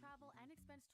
travel and expense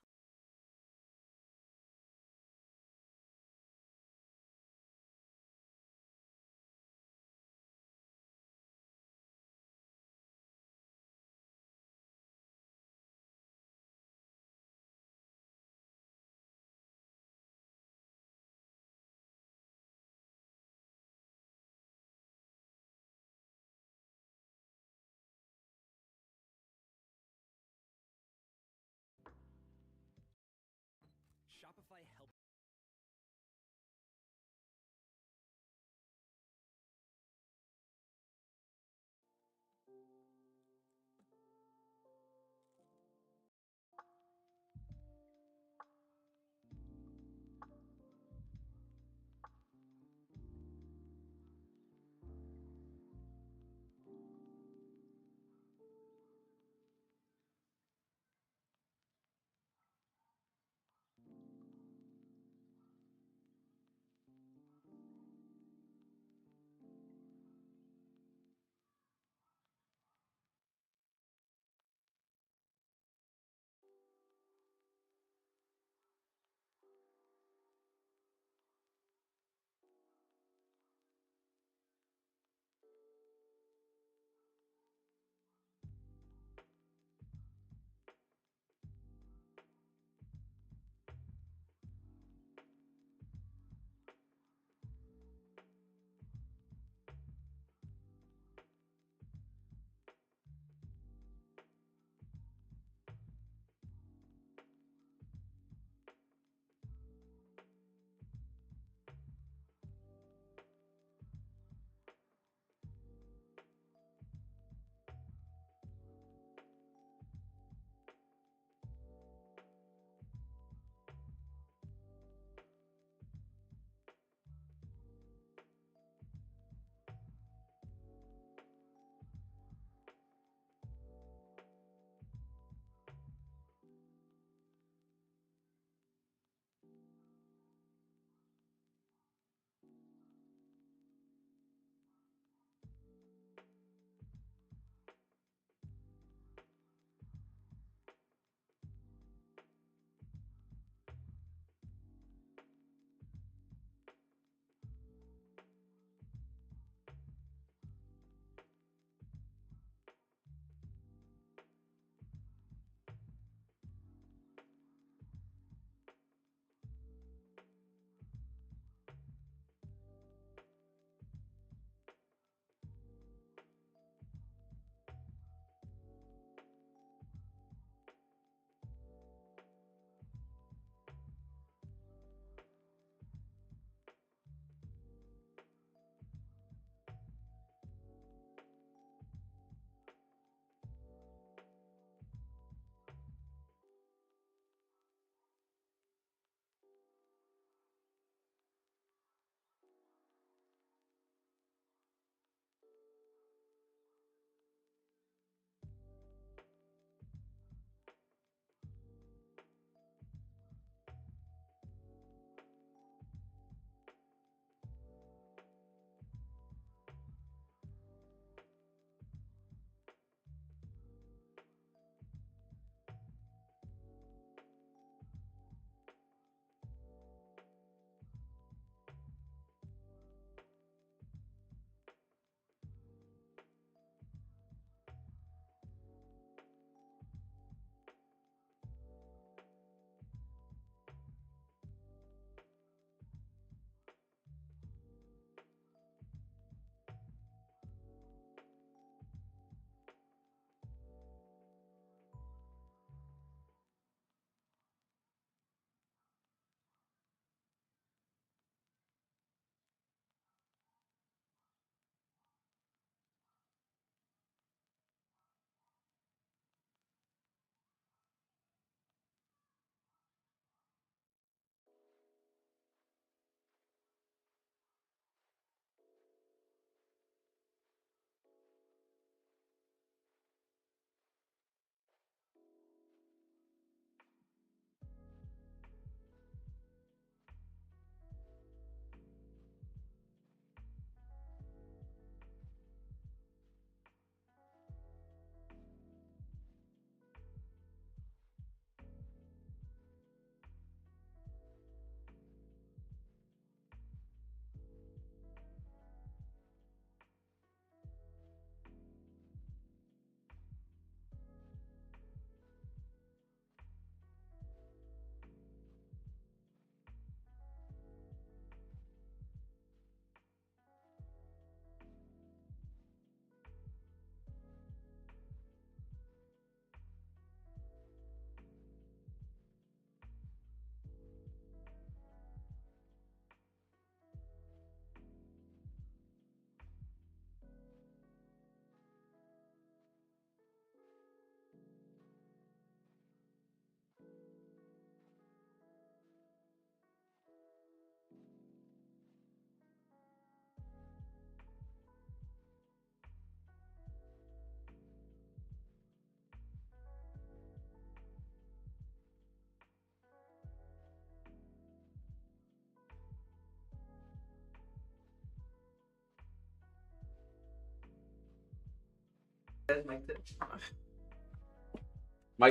Mic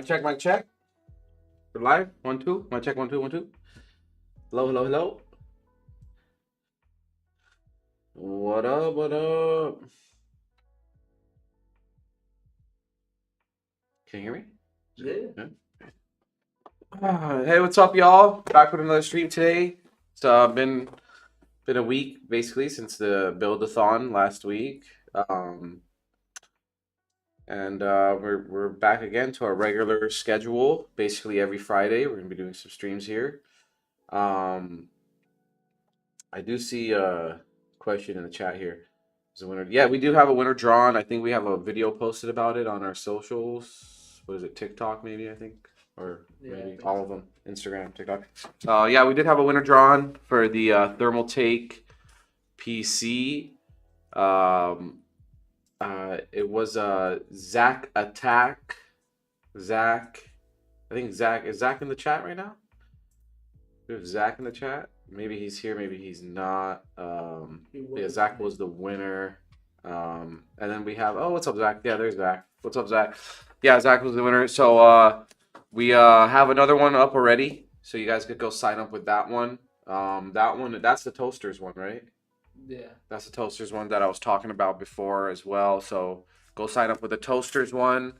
check, mic check. We're live. 1 2. Mic check, 1 2 1 2. Hello, hello, hello. What up? What up? Can you hear me? Yeah. Hey, what's up, y'all? Back with another stream today. It's been a week basically since the build-a-thon last week. And we're back again to our regular schedule. Basically every Friday, we're gonna be doing some streams here. I do see a question in the chat here. Is a winner? Yeah, we do have a winner drawn. I think we have a video posted about it on our socials. What is it? TikTok, maybe, I think, or maybe all of them. Instagram, TikTok. Yeah, we did have a winner drawn for the Thermal Take PC. It was Zach Attack. Zach, I think Zach is Zach in the chat right now. We have Zach in the chat. Maybe he's here, maybe he's not. Yeah, Zach was the winner. And then we have, oh, what's up, Zach? Yeah, there's Zach. What's up, Zach? Yeah, Zach was the winner. So we have another one up already. So you guys could go sign up with that one. That one, that's the Toasters one, right? Yeah. That's the Toasters one that I was talking about before as well. So go sign up with the Toasters one.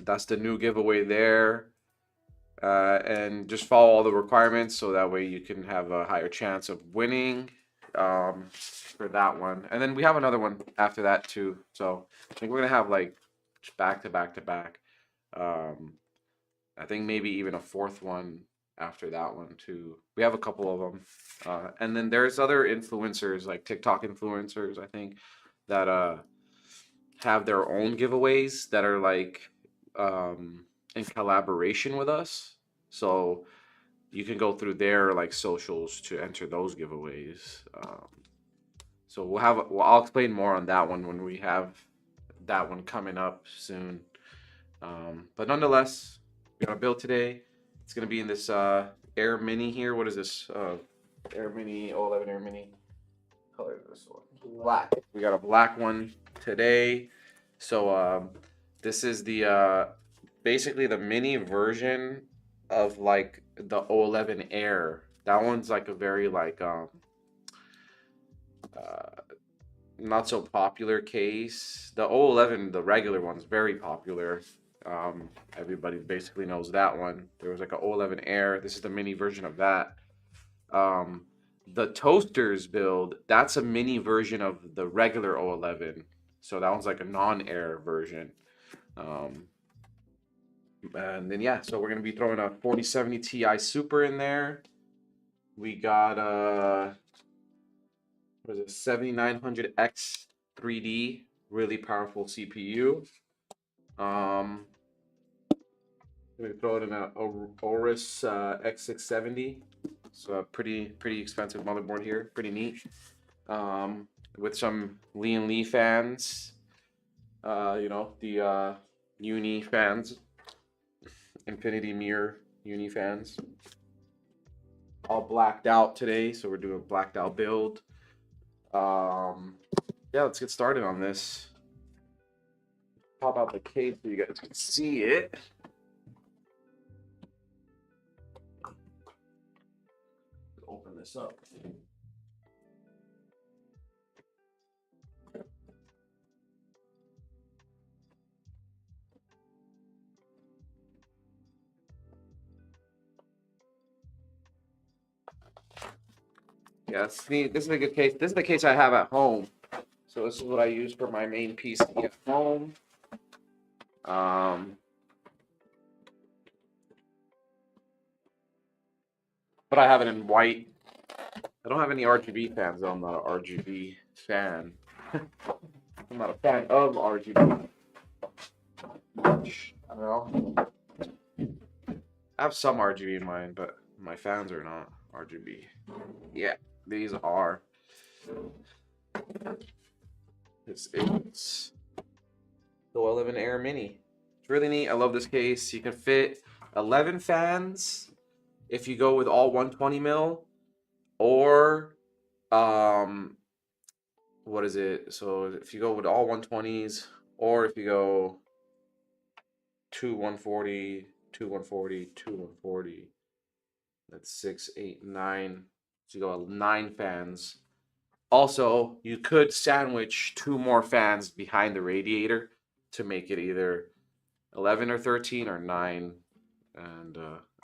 That's the new giveaway there. And just follow all the requirements so that way you can have a higher chance of winning for that one. And then we have another one after that too. So I think we're gonna have like back to back to back. I think maybe even a fourth one after that one too. We have a couple of them. And then there's other influencers like TikTok influencers, I think, that have their own giveaways that are like in collaboration with us. So you can go through their like socials to enter those giveaways. So I'll explain more on that one when we have that one coming up soon. But nonetheless, we're gonna build today. It's gonna be in this Air Mini here. What is this? Air Mini 011 Air Mini. Color is this one? Black. We got a black one today. So this is the basically the mini version of like the 011 Air. That one's like a very like not so popular case. The 011, the regular one's very popular. Everybody basically knows that one. There was like a 011 Air. This is the mini version of that. The Toasters build, that's a mini version of the regular 011. So that one's like a non-air version. And then yeah, so we're gonna be throwing a 4070 Ti Super in there. We got what is it, 7900X 3D, really powerful CPU. We throw it in a Aorus X670. So a pretty expensive motherboard here, pretty neat. With some Lee & Lee fans, you know, the Uni fans, Infinity Mirror Uni fans. All blacked out today, so we're doing a blacked out build. Yeah, let's get started on this. Pop out the case so you guys can see it. Open this up. Yeah, see, this is a good case. This is the case I have at home. So this is what I use for my main PC at home. But I have it in white. I don't have any RGB fans though. I'm not an RGB fan. I'm not a fan of RGB. I don't know. I have some RGB in mine, but my fans are not RGB. Yeah, these are. This is the 011 Air Mini. It's really neat. I love this case. You can fit 11 fans if you go with all 120 mil, or what is it? So if you go with all 120s, or if you go two 140, two 140, two 140, that's 6, 8, 9. So you go 9 fans. Also, you could sandwich 2 more fans behind the radiator to make it either 11 or 13 or 9 and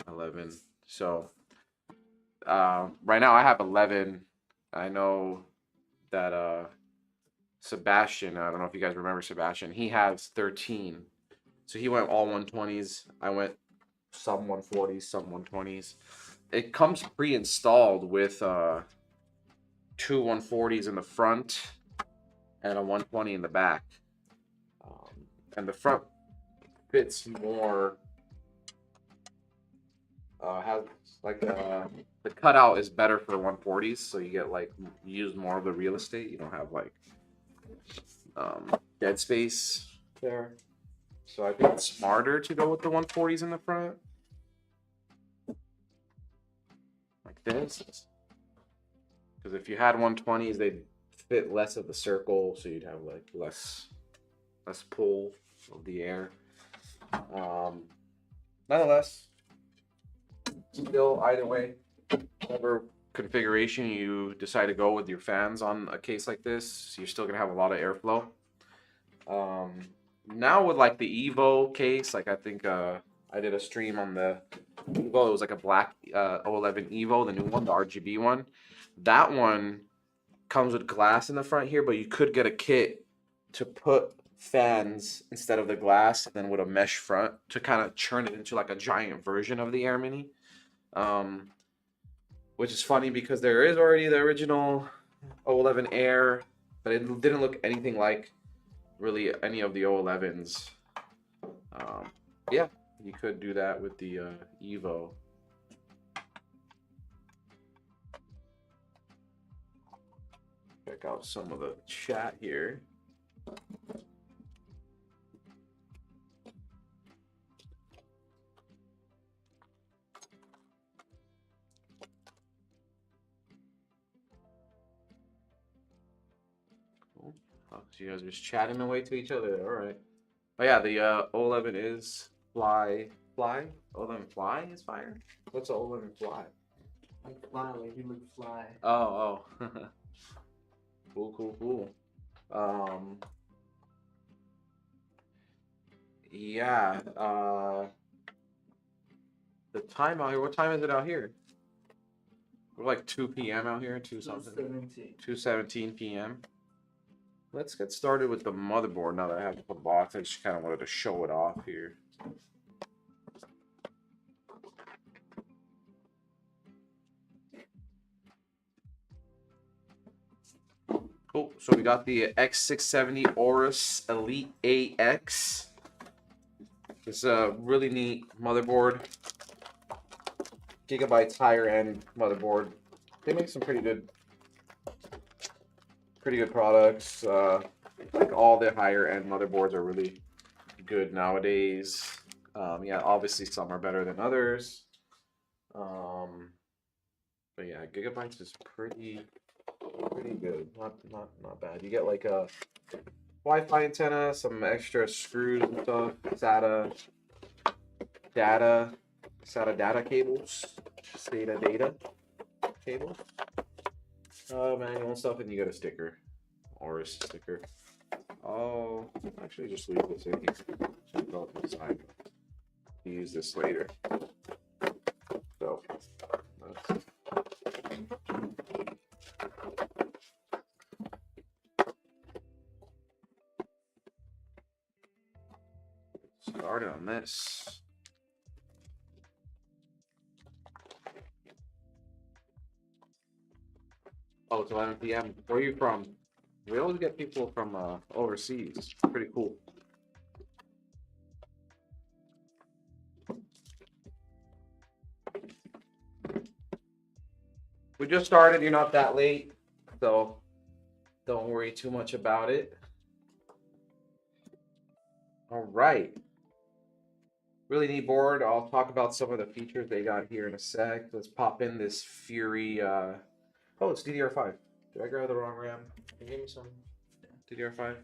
11. So right now I have 11. I know that Sebastian, I don't know if you guys remember Sebastian, he has 13. So he went all 120s. I went some 140s, some 120s. It comes pre-installed with 2 140s in the front and a 120 in the back. And the front fits more, has like the cutout is better for 140s, so you get like use more of the real estate. You don't have like dead space there. So I think it's smarter to go with the 140s in the front. Like this. Because if you had 120s, they'd fit less of the circle, so you'd have like less pull of the air. Nonetheless, still either way, whatever configuration you decide to go with your fans on a case like this, you're still gonna have a lot of airflow. Now with like the Evo case, like I think I did a stream on the Evo. It was like a black 011 Evo, the new one, the RGB one. That one comes with glass in the front here, but you could get a kit to put fans instead of the glass, and then with a mesh front to kind of turn it into like a giant version of the Air Mini. Which is funny because there is already the original 011 Air, but it didn't look anything like really any of the 011s. Yeah, you could do that with the Evo. Check out some of the chat here. Oh, so you guys are just chatting away to each other. All right. But yeah, the 011 is fly. 011 fly is fire. What's 011 fly? Like fly, like you look fly. Oh. Cool. Yeah. The time out here. What time is it out here? We're like 2 p.m. out here. 2:17 p.m. Let's get started with the motherboard now that I have the box. I just kind of wanted to show it off here. Cool. So we got the X670 Aorus Elite AX. It's a really neat motherboard. Gigabyte's higher end motherboard. They make some pretty good products. Like all the higher end motherboards are really good nowadays. Yeah, obviously some are better than others. But yeah, Gigabyte's is pretty good. Not bad. You get like a Wi-Fi antenna, some extra screws and stuff, SATA data cables, SATA data cables, manual and stuff, and you get a sticker or a sticker. I'll actually just leave this in here. So go to the side. Use this later. So let's started on this. Oh, it's 11 p.m. Where are you from? We always get people from overseas. Pretty cool. We just started. You're not that late, so don't worry too much about it. All right. Really neat board. I'll talk about some of the features they got here in a sec. Let's pop in this Fury. Oh, it's DDR5. Did I grab the wrong RAM? Can you give me some DDR5?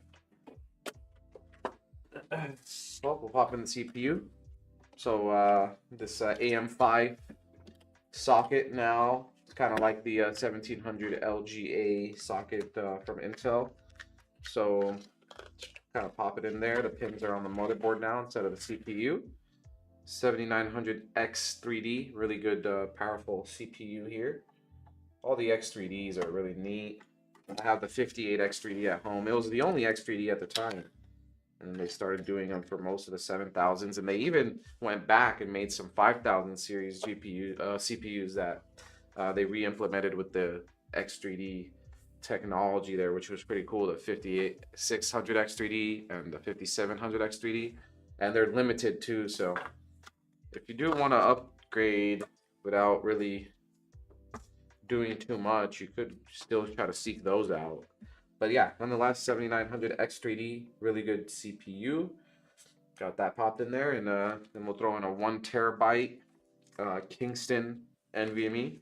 Well, we'll pop in the CPU. So this AM5 socket now, it's kind of like the 1700 LGA socket from Intel. So kind of pop it in there. The pins are on the motherboard now instead of the CPU. 7900X3D, really good powerful CPU here. All the X3Ds are really neat. I have the 58X3D at home. It was the only X3D at the time. And they started doing them for most of the 7000s, and they even went back and made some 5000 series CPUs that they re-implemented with the X3D technology there, which was pretty cool. The 58600X3D and the 5700X3D, and they're limited too. So if you do want to upgrade without really doing too much, you could still try to seek those out. But yeah, nonetheless, 7900 X3D, really good CPU. Got that popped in there, and then we'll throw in a 1 terabyte Kingston NVMe.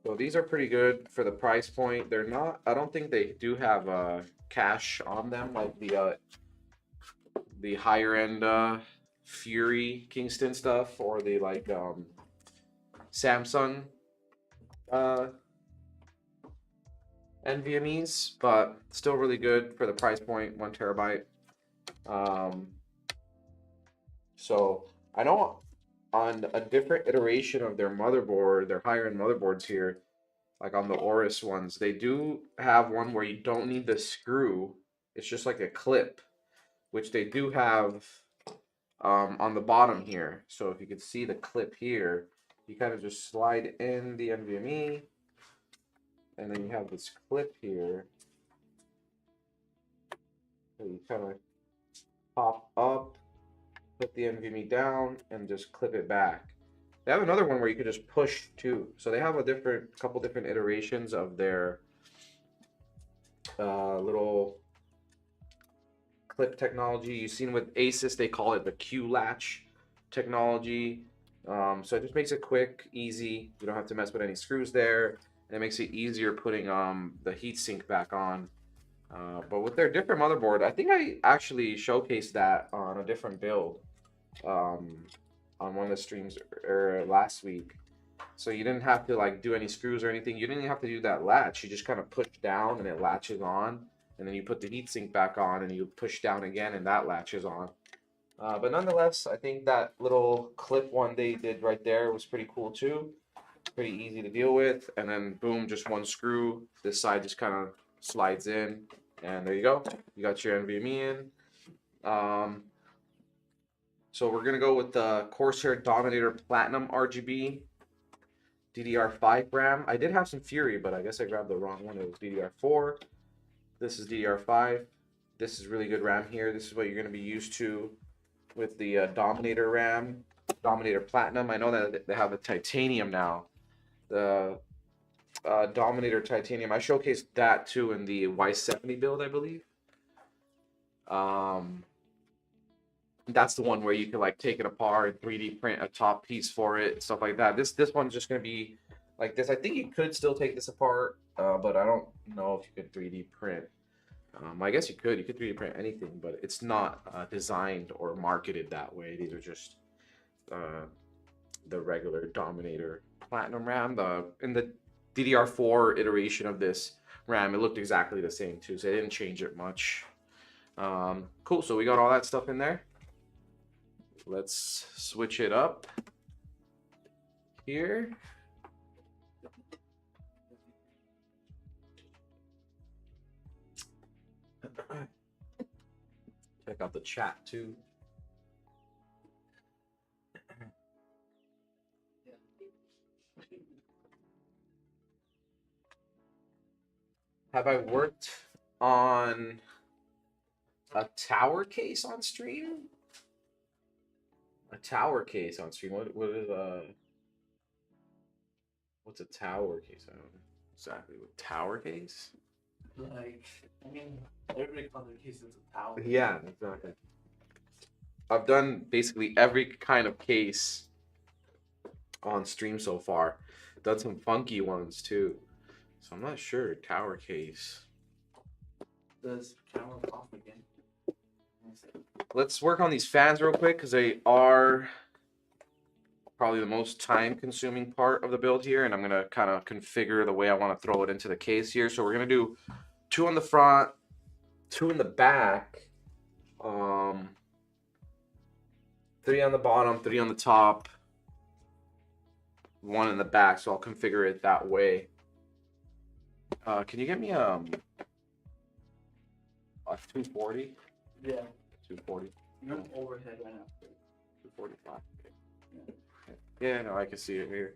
So these are pretty good for the price point. They're not, I don't think they do have cache on them like the higher end Fury Kingston stuff, or the like Samsung NVMe's, but still really good for the price point, 1 terabyte. So I know on a different iteration of their motherboard, their higher end motherboards here, like on the Aorus ones, they do have one where you don't need the screw. It's just like a clip, which they do have on the bottom here. So if you can see the clip here, you kind of just slide in the NVMe, and then you have this clip here. So you kind of pop up, put the NVMe down, and just clip it back. They have another one where you could just push too. So they have a couple different iterations of their little clip technology. You've seen with Asus, they call it the Q latch technology. So it just makes it quick, easy. You don't have to mess with any screws there. And it makes it easier putting the heatsink back on. But with their different motherboard, I think I actually showcased that on a different build on one of the streams last week. So you didn't have to like do any screws or anything. You didn't even have to do that latch. You just kind of push down and it latches on. And then you put the heatsink back on and you push down again and that latches on. But nonetheless, I think that little clip one they did right there was pretty cool too. Pretty easy to deal with. And then boom, just one screw. This side just kind of slides in. And there you go. You got your NVMe in. So we're going to go with the Corsair Dominator Platinum RGB DDR5 RAM. I did have some Fury, but I guess I grabbed the wrong one. It was DDR4. This is DDR5. This is really good RAM here. This is what you're going to be used to with the Dominator RAM, Dominator Platinum. I know that they have a titanium now. The Dominator Titanium. I showcased that too in the Y70 build, I believe. That's the one where you can like take it apart and 3D print a top piece for it, stuff like that. This one's just gonna be like this. I think you could still take this apart, but I don't know if you could 3D print. I guess you could 3D print anything, but it's not designed or marketed that way. These are just the regular Dominator Platinum RAM. In the DDR4 iteration of this RAM, it looked exactly the same too, so they didn't change it much. Cool, so we got all that stuff in there. Let's switch it up here. Check out the chat too. Have I worked on a tower case on stream? A tower case on stream. What is what's a tower case? I don't know exactly what tower case. Like, I mean, everybody calls their cases a tower. Yeah, exactly. I've done basically every kind of case on stream so far. done some funky ones too. So I'm not sure. Tower case. Does camera off again? Let's work on these fans real quick because they are probably the most time consuming part of the build here, and I'm gonna kind of configure the way I want to throw it into the case here. So we're gonna do 2 on the front, 2 in the back, 3 on the bottom, 3 on the top, 1 in the back. So I'll configure it that way. Can you get me a 240? Yeah. 240. You're overhead right now. 245. Yeah, no, I can see it here.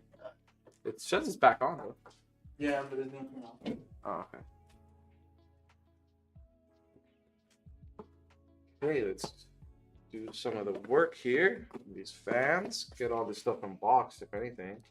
It says it's back on though. Yeah, but it's gonna turn off. Oh, okay. Okay, let's do some of the work here. These fans, get all this stuff unboxed, if anything.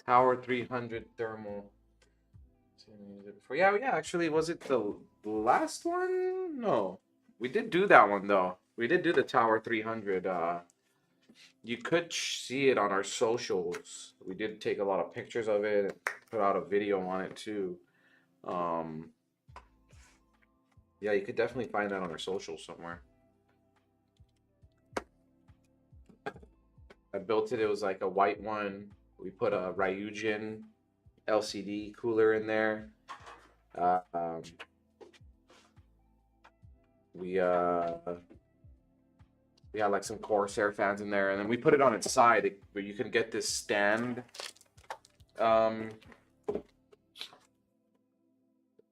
Tower 300 thermal. Yeah, actually, was it the last one? No. We did do that one, though. We did do the Tower 300. You could see it on our socials. We did take a lot of pictures of it and put out a video on it, too. Yeah, you could definitely find that on our socials somewhere. I built it. It was like a white one. We put a Ryujin LCD cooler in there. We had like some Corsair fans in there, and then we put it on its side where you can get this stand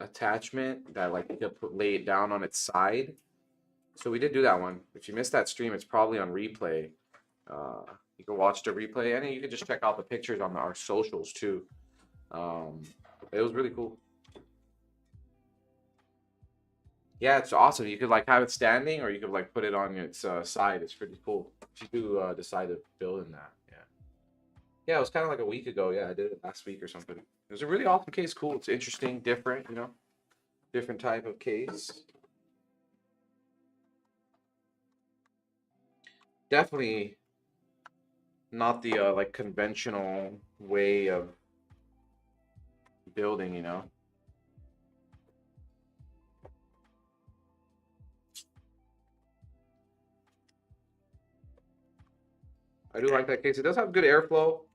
attachment that like you can lay it down on its side. So we did do that one. If you missed that stream, it's probably on replay. You can watch the replay, and you can just check out the pictures on our socials too. It was really cool. Yeah, it's awesome. You could like have it standing, or you could like put it on its side. It's pretty cool. If you do decide to build in that, yeah, it was kind of like a week ago. Yeah, I did it last week or something. It was a really awesome case. Cool. It's interesting, different. You know, different type of case. Definitely not the like conventional way of building, you know. I do like that case. It does have good airflow.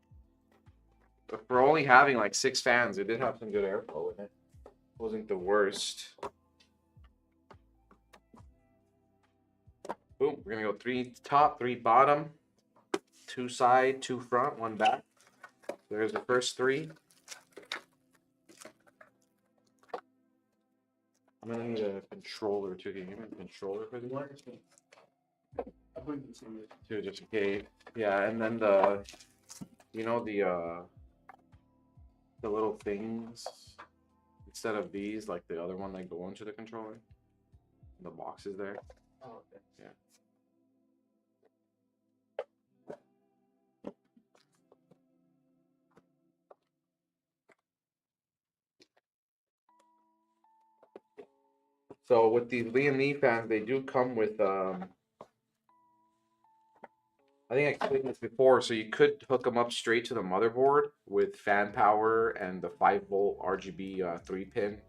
But for only having like 6 fans, it did have some good airflow in it. It wasn't the worst. Boom. We're gonna go 3 top, 3 bottom, 2 side, 2 front, 1 back. There's the first 3. I'm gonna need a controller too. Can you give me a controller for this? Too, just in case. Yeah, and then the, you know, the little things instead of these, like the other one that go into the controller. The box is there. Oh, okay. Yeah. So with these Liam Lee fans, they do come with I think I explained this before, so you could hook them up straight to the motherboard with fan power and the 5-volt RGB 3-pin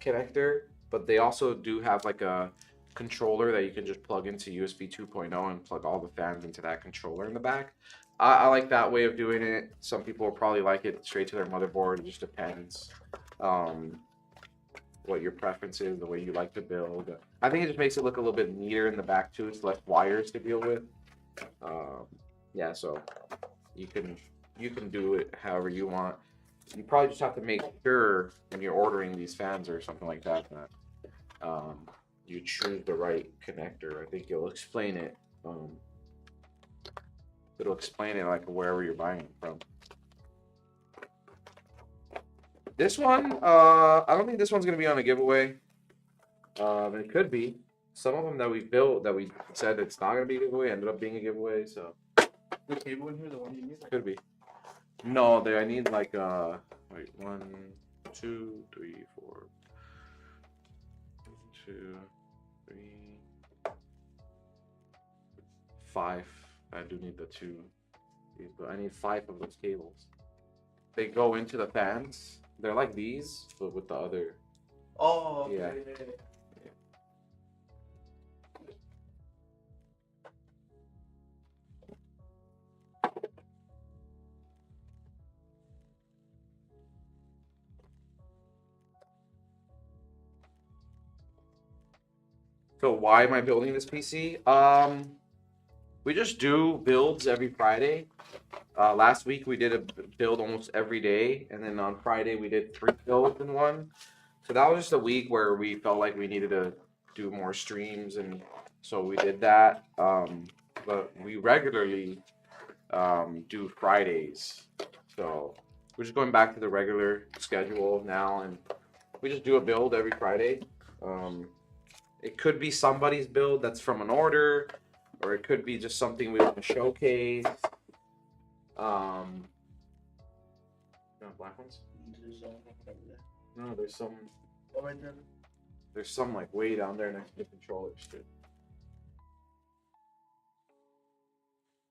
connector, but they also do have like a controller that you can just plug into USB 2.0 and plug all the fans into that controller in the back. I like that way of doing it. Some people will probably like it straight to their motherboard. It just depends what your preference is, the way you like to build. I think it just makes it look a little bit neater in the back too. It's less wires to deal with. Yeah, so you can do it however you want. You probably just have to make sure when you're ordering these fans or something like that you choose the right connector. I think it'll explain it. It'll explain it like wherever you're buying it from. This one, I don't think this one's gonna be on a giveaway. It could be. Some of them that we built that we said it's not gonna be a giveaway ended up being a giveaway. So The cable in here, the one you need. could be. No, there. I need like wait, 1, 2, 3, 4. 2, 3, 5. I do need the 2, but I need 5 of those cables. They go into the fans. They're like these, but with the other. Oh, okay. Yeah. So why am I building this PC? We just do builds every Friday. Last week we did a build almost every day, and then on Friday we did 3 builds in one. So that was just a week where we felt like we needed to do more streams, and so we did that. But we regularly do Fridays. So we're just going back to the regular schedule now, and we just do a build every Friday. It could be somebody's build that's from an order, or it could be just something we want to showcase. No black ones? No, there's some. Oh, right there. There's some like way down there next to the controllers too.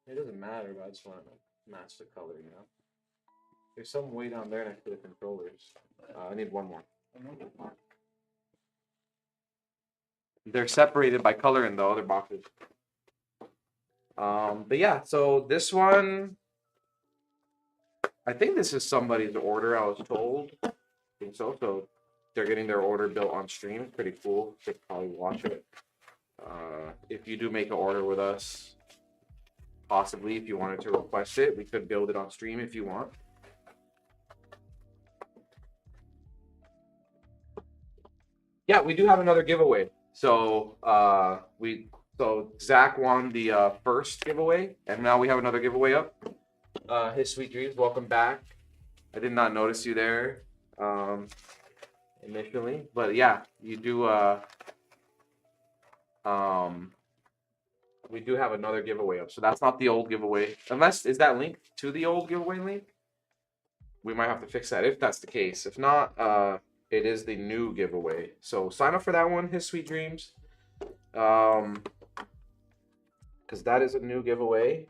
It doesn't matter, but I just want to match the color, you know. There's some way down there next to the controllers. I need one more. They're separated by color in the other boxes. But yeah, so this one, I think this is somebody's order, I was told. I think so. So they're getting their order built on stream. It's pretty cool. They could probably watch it. If you do make an order with us, possibly if you wanted to request it, we could build it on stream if you want. Yeah, we do have another giveaway. So Zach won the first giveaway, and now we have another giveaway up. His Sweet Dreams, welcome back. I did not notice you there initially, but yeah, you do. We do have another giveaway up, so that's not the old giveaway. Unless is that linked to the old giveaway link? We might have to fix that if that's the case. If not, it is the new giveaway. So sign up for that one, His Sweet Dreams. Because that is a new giveaway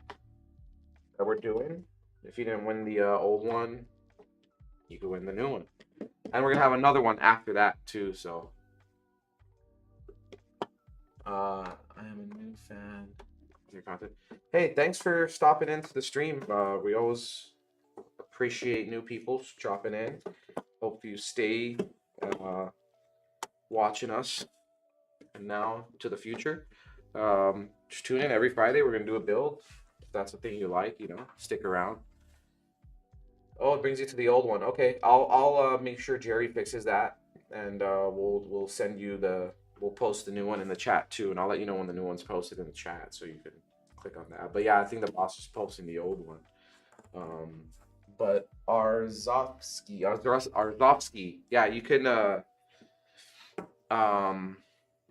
that we're doing. If you didn't win the old one, you can win the new one. And we're gonna have another one after that too. So I am a new fan of your content. Hey, thanks for stopping into the stream. We always appreciate new people dropping in. Hope you stay watching us and now to the future. Just tune in every Friday. We're gonna do a build. If that's the thing you like, you know, stick around. Oh, it brings you to the old one. Okay, I'll make sure Jerry fixes that, and we'll send you we'll post the new one in the chat too, and I'll let you know when the new one's posted in the chat so you can click on that. But yeah, I think the boss is posting the old one. But Arzovsky, yeah, you can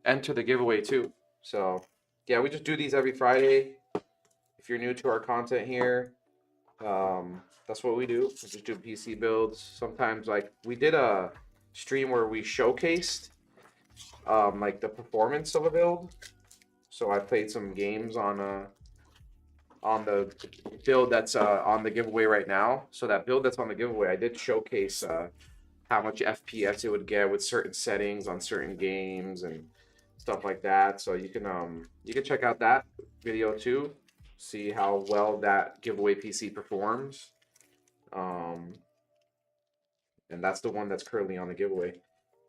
enter the giveaway too. So yeah, we just do these every Friday. If you're new to our content here, that's what we do. We just do PC builds. Sometimes, like we did a stream where we showcased like the performance of a build. So I played some games on the build that's on the giveaway right now. So that build that's on the giveaway, I did showcase how much FPS it would get with certain settings on certain games and stuff like that. So you can check out that video too, see how well that giveaway PC performs. And that's the one that's currently on the giveaway.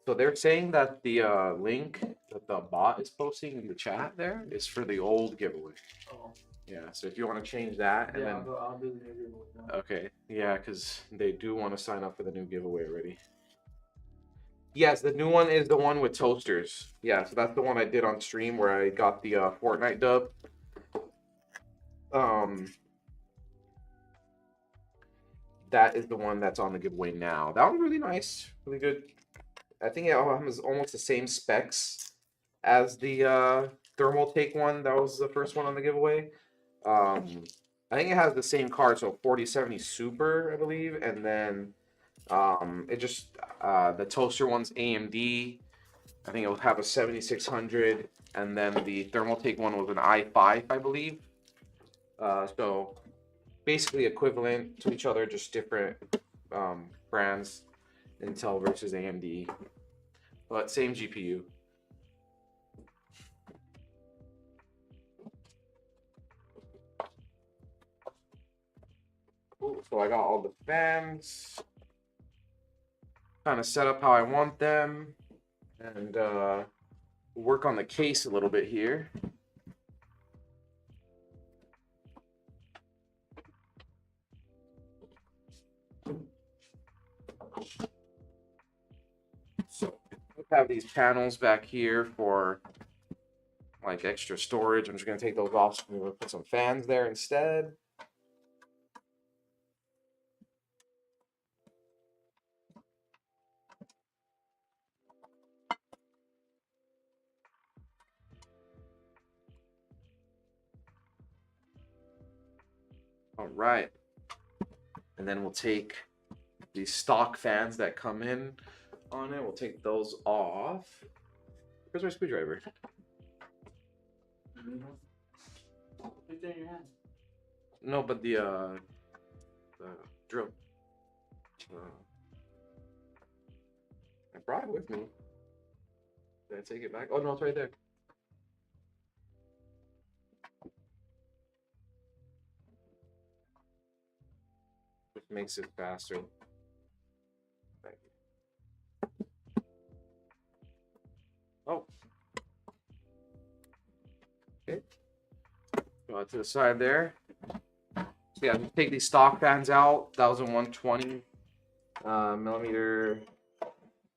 So they're saying that the link that the bot is posting in the chat there is for the old giveaway. Oh. Yeah, so if you want to change that, and Yeah, then I'll do the new giveaway now. okay, yeah, because they do want to sign up for the new giveaway already. Yes, the new one is the one with toasters. Yeah, so that's the one I did on stream where I got the Fortnite dub. Um, that is the one that's on the giveaway now. That one's really nice, really good. I think it has almost the same specs as the thermal take one. That was the first one on the giveaway. I think it has the same card, so 4070 Super, I believe, and then it just the toaster one's AMD. I think it will have a 7600, and then the thermal take one was an i5, I believe. So basically equivalent to each other, just different brands, Intel versus AMD, but same GPU. Ooh, so I got all the fans kind of set up how I want them, and work on the case a little bit here. So I have these panels back here for like extra storage. I'm just gonna take those off. So I'm gonna put some fans there instead. All right, and then we'll take these stock fans that come in on it. We'll take those off. Where's my screwdriver? Right there in your hand. No, but the drill. I brought it with me. Did I take it back? Oh no, it's right there. Which makes it faster. Oh. Okay. Go out to the side there. So yeah, just take these stock fans out. 1120 millimeter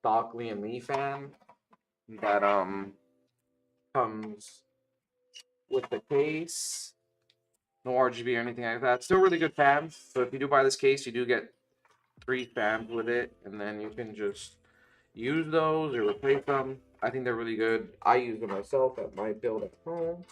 stock Lee and Lee fan that comes with the case. No RGB or anything like that. Still really good fans. So if you do buy this case, you do get 3 fans with it, and then you can just use those or replace them. I think they're really good. I use them myself at my build at home.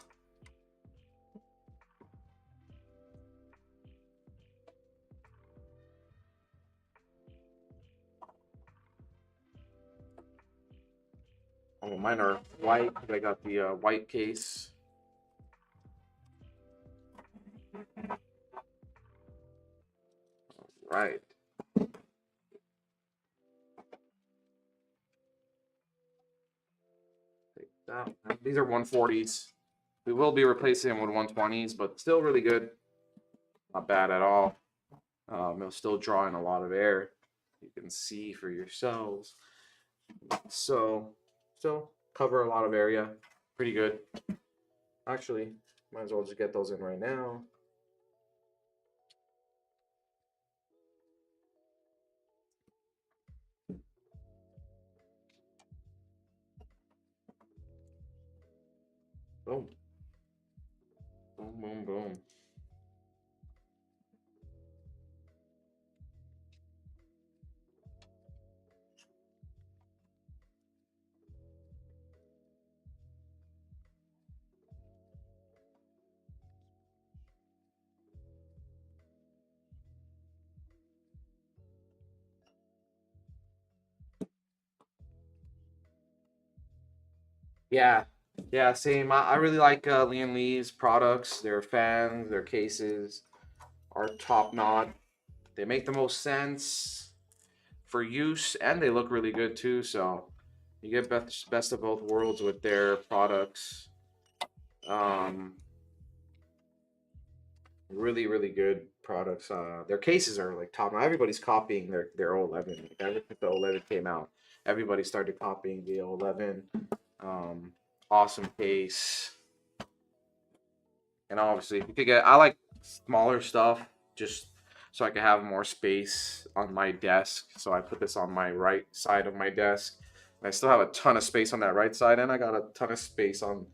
Oh, mine are white. I got the white case. Right. Take that. These are 140s. We will be replacing them with 120s, but still really good. Not bad at all. It'll still draw in a lot of air. You can see for yourselves. So, still cover a lot of area. Pretty good. Actually, might as well just get those in right now. Boom. Boom, boom, boom. Yeah, yeah, same. I really like Lee and Lee's products. Their fans, their cases are top notch. They make the most sense for use, and they look really good too. So you get best of both worlds with their products. Um, really, really good products. Their cases are like top. Everybody's copying their O11. Ever since the O11 came out, everybody started copying the O11. Awesome case. And obviously, you could get. I like smaller stuff just so I can have more space on my desk. So I put this on my right side of my desk. I still have a ton of space on that right side, and I got a ton of space on.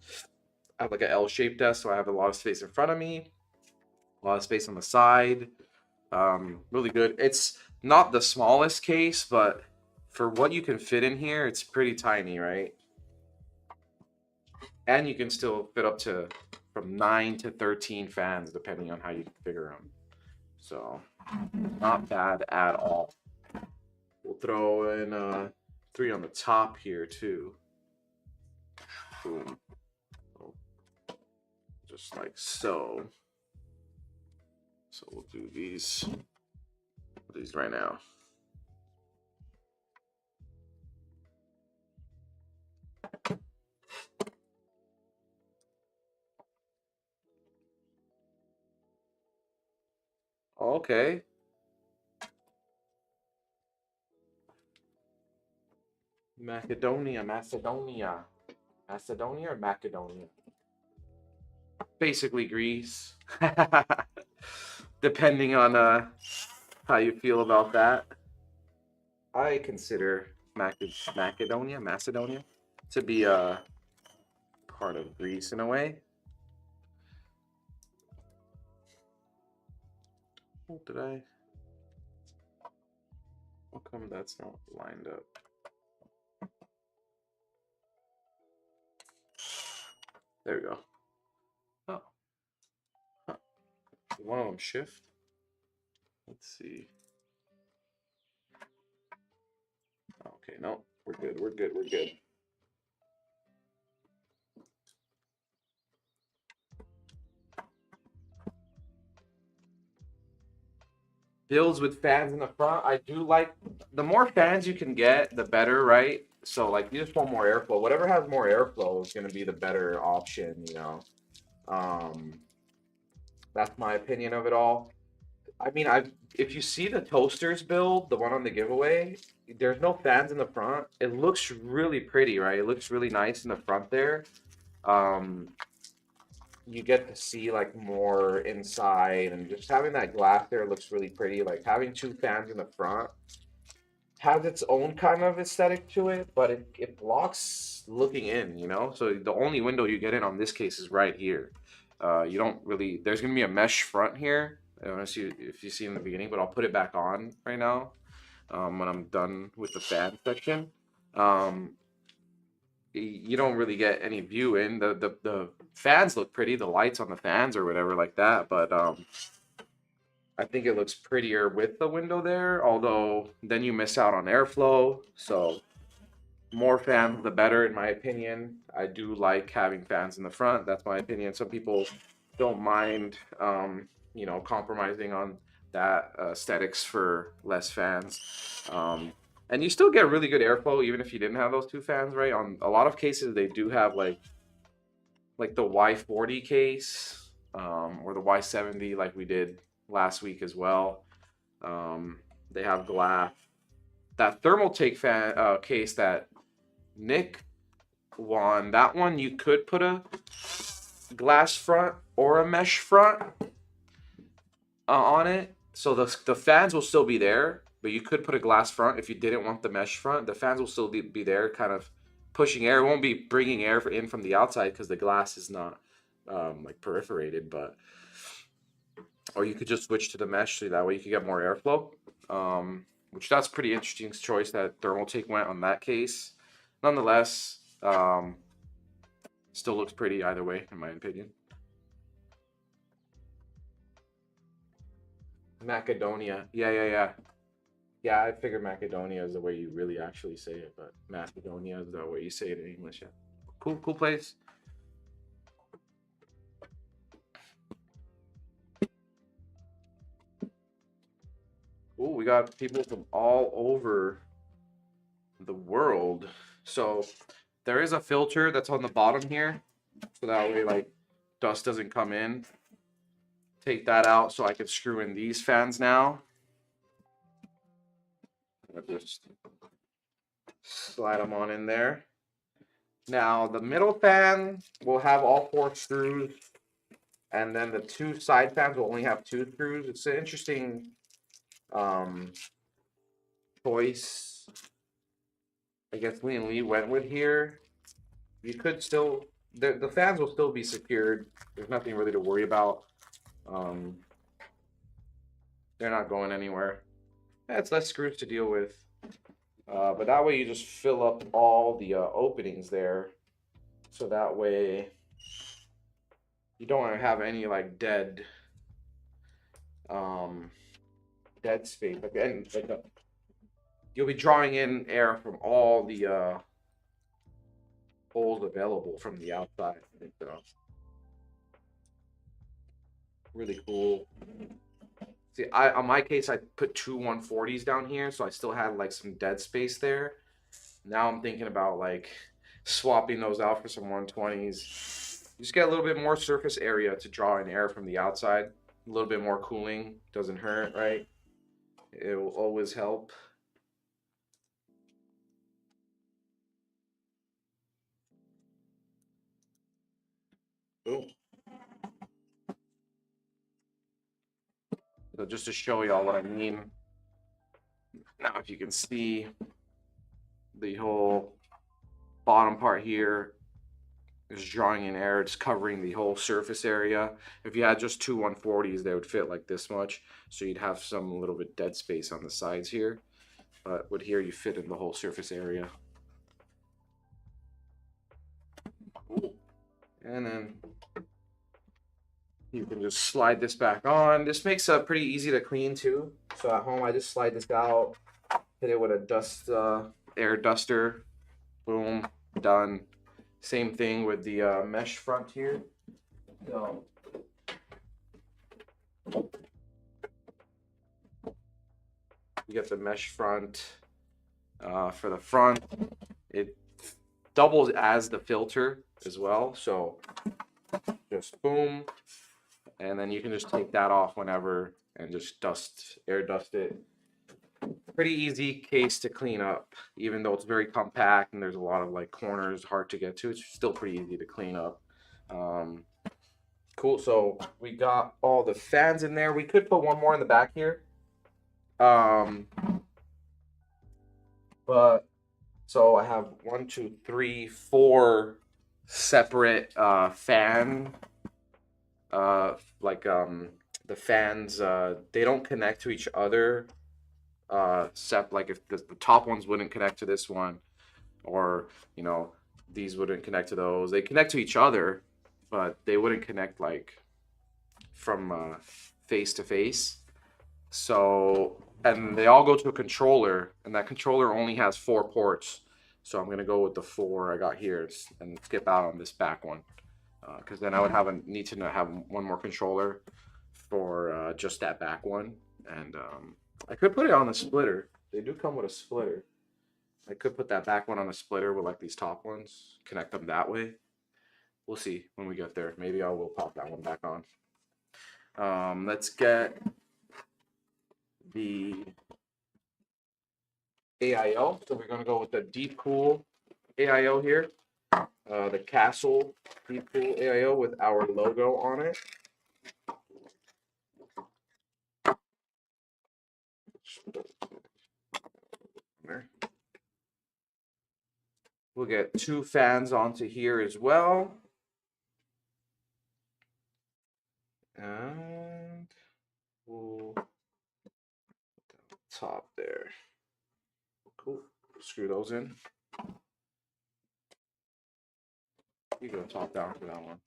I have like an L-shaped desk, so I have a lot of space in front of me, a lot of space on the side. Really good. It's not the smallest case, but for what you can fit in here, it's pretty tiny, right? And you can still fit up to from 9 to 13 fans, depending on how you configure them. So, not bad at all. We'll throw in 3 on the top here too. Boom. Just like so. So we'll do these right now. Okay. Macedonia or Macedonia? Basically Greece. Depending on how you feel about that. I consider Macedonia to be a part of Greece in a way. What did I? How come that's not lined up? There we go. Oh. Huh. One of them shift. Let's see. Okay, no, we're good. We're good. Builds with fans in the front. I do like the more fans you can get, the better, right? So like you just want more airflow. Whatever has more airflow is gonna be the better option, you know. That's my opinion of it all. I mean, if you see the toasters build, the one on the giveaway, there's no fans in the front. It looks really pretty, right? It looks really nice in the front there. You get to see like more inside, and just having that glass there looks really pretty. Like having 2 fans in the front has its own kind of aesthetic to it, but it blocks looking in, you know? So the only window you get in on this case is right here. You don't really, there's gonna be a mesh front here. I don't know if you see in the beginning, but I'll put it back on right now when I'm done with the fan section. You don't really get any view in. The fans look pretty, the lights on the fans or whatever like that, but I think it looks prettier with the window there, although then you miss out on airflow. So more fans, the better, in my opinion. I do like having fans in the front. That's my opinion. Some people don't mind, you know, compromising on that aesthetics for less fans. And you still get really good airflow even if you didn't have those 2 fans, right? On a lot of cases, they do have like the Y40 case or the Y70 like we did last week as well. They have glass. That Thermaltake fan case that Nick won, that one you could put a glass front or a mesh front on it. So the fans will still be there, but you could put a glass front if you didn't want the mesh front. The fans will still be there, kind of pushing air. It won't be bringing air in from the outside because the glass is not like perforated, but or you could just switch to the mesh so that way you could get more airflow. Which that's pretty interesting choice that Thermaltake went on that case. Nonetheless, still looks pretty either way, in my opinion. Macedonia. Yeah. Yeah, I figured Macedonia is the way you really actually say it, but Macedonia is the way you say it in English. Yeah. Cool place. Ooh, we got people from all over the world. So there is a filter that's on the bottom here, so that way like dust doesn't come in. Take that out so I can screw in these fans now. I'll just slide them on in there. Now the middle fan will have all 4 screws, and then the 2 side fans will only have 2 screws. It's an interesting choice I guess Lee and Lee went with here, you could still, the fans will still be secured. There's nothing really to worry about. Um, they're not going anywhere. Yeah, it's less screws to deal with. But that way you just fill up all the openings there. So that way you don't want to have any like um, dead space. Like, and, like you'll be drawing in air from all the holes available from the outside. So really cool. See, on my case, I put two 140s down here, so I still had like some dead space there. Now I'm thinking about like swapping those out for some 120s. You just get a little bit more surface area to draw in air from the outside. A little bit more cooling doesn't hurt, right? It will always help. Boom. So just to show y'all what I mean. Now, if you can see the whole bottom part here is drawing in air, it's covering the whole surface area. If you had just two 140s, they would fit like this much. So you'd have some little bit dead space on the sides here. But with here, you fit in the whole surface area. And then you can just slide this back on. This makes it pretty easy to clean too. So at home, I just slide this out, hit it with a air duster, boom, done. Same thing with the mesh front here. So you get the mesh front for the front. It doubles as the filter as well. So just boom, and then you can just take that off whenever and just air dust it. Pretty easy case to clean up, even though it's very compact and there's a lot of like corners hard to get to. It's still pretty easy to clean up. Cool. So we got all the fans in there. We could put one more in the back here. But so I have 1, 2, 3, 4 separate fan the fans they don't connect to each other like if the top ones wouldn't connect to this one, or these wouldn't connect to those. They connect to each other, but they wouldn't connect like from face to face. So, and they all go to a controller, and that controller only has 4 ports. So I'm gonna go with the 4 I got here and skip out on this back one, because then I would need to have one more controller for just that back one. And I could put it on the splitter. They do come with a splitter. I could put that back one on a splitter with like these top ones, connect them that way. We'll see when we get there. Maybe I will pop that one back on. Let's get the AIO. So we're gonna go with the Deep Cool AIO here. The Castle Deep Cool AIO with our logo on it. We'll get 2 fans onto here as well. And we'll put the top there. Cool. Screw those in. You go top down for that one.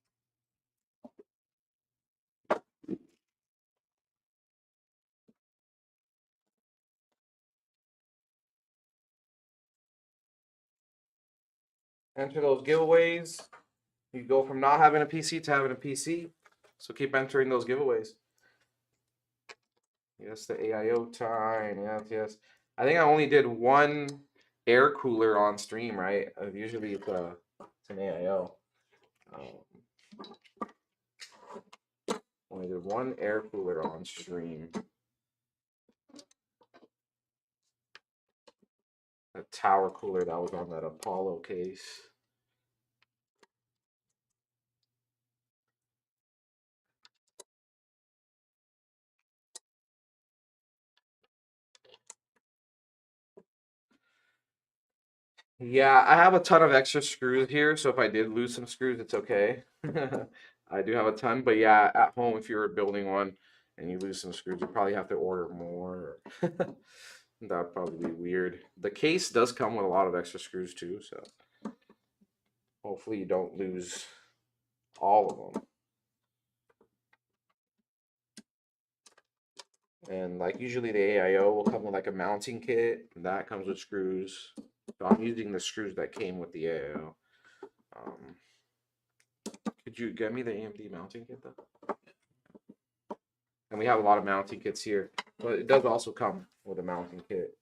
Enter those giveaways. You go from not having a PC to having a PC. So keep entering those giveaways. Yes, the AIO time. Yes, yes. I think I only did one air cooler on stream, right? Usually it's an AIO. Only did one air cooler on stream. A tower cooler that was on that Apollo case. Yeah, I have a ton of extra screws here, so if I did lose some screws, it's okay. I do have a ton, but yeah, at home, if you're building one and you lose some screws, you probably have to order more. That'd probably be weird. The case does come with a lot of extra screws too, so hopefully you don't lose all of them. And like usually the AIO will come with like a mounting kit, and that comes with screws. So I'm using the screws that came with the AIO. Um, could you get me the AMD mounting kit though? And we have a lot of mounting kits here, but it does also come with a mounting kit.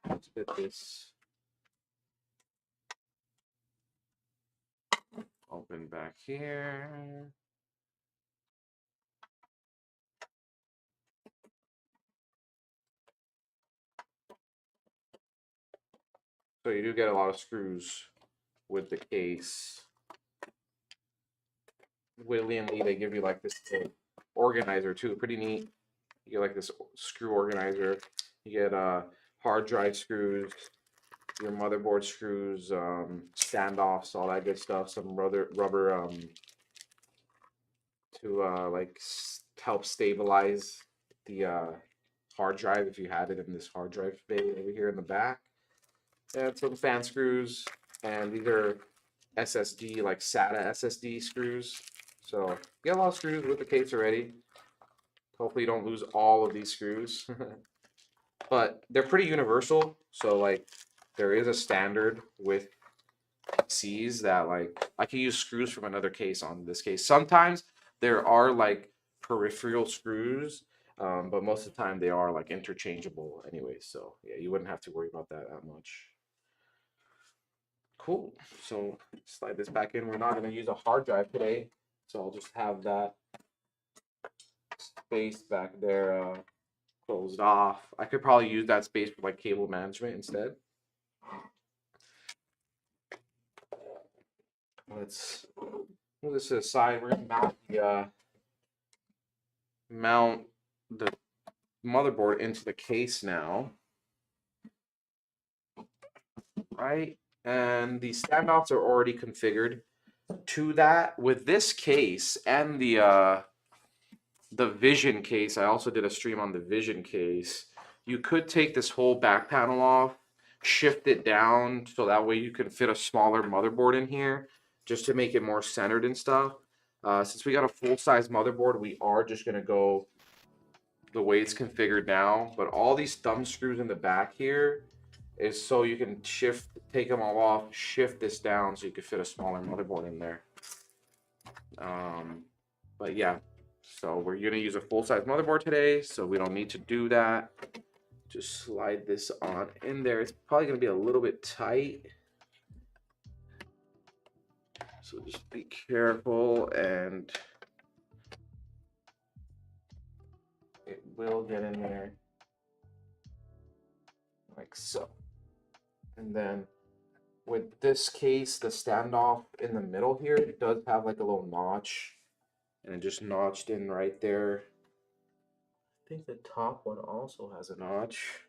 Let's get this open back here. So you do get a lot of screws with the case. Willie and Lee, they give you like this organizer too, pretty neat. You get like this screw organizer. You get hard drive screws, your motherboard screws, standoffs, all that good stuff. Some rubber to like help stabilize the hard drive if you had it in this hard drive bay over here in the back. And some fan screws, and these are SSD like SATA SSD screws. So you get a lot of screws with the case already. Hopefully you don't lose all of these screws. But they're pretty universal. So like there is a standard with C's that like I can use screws from another case on this case. Sometimes there are like peripheral screws, but most of the time they are like interchangeable anyway. So yeah, you wouldn't have to worry about that much. Cool. So slide this back in. We're not going to use a hard drive today, so I'll just have that space back there closed off. I could probably use that space for like cable management instead. Let's move this to the side. We're gonna mount the motherboard into the case now, right? And the standoffs are already configured to that. With this case and the Vision case, I also did a stream on the Vision case. You could take this whole back panel off, shift it down so that way you can fit a smaller motherboard in here, just to make it more centered and stuff. Since we got a full-size motherboard, we are just gonna go the way it's configured now. But all these thumb screws in the back here is so you can take them all off, shift this down so you can fit a smaller motherboard in there. But yeah, so we're gonna use a full-size motherboard today, so we don't need to do that. Just slide this on in there. It's probably gonna be a little bit tight, so just be careful, and it will get in there like so. And then with this case, the standoff in the middle here, it does have like a little notch, and it just notched in right there. I think the top one also has a notch.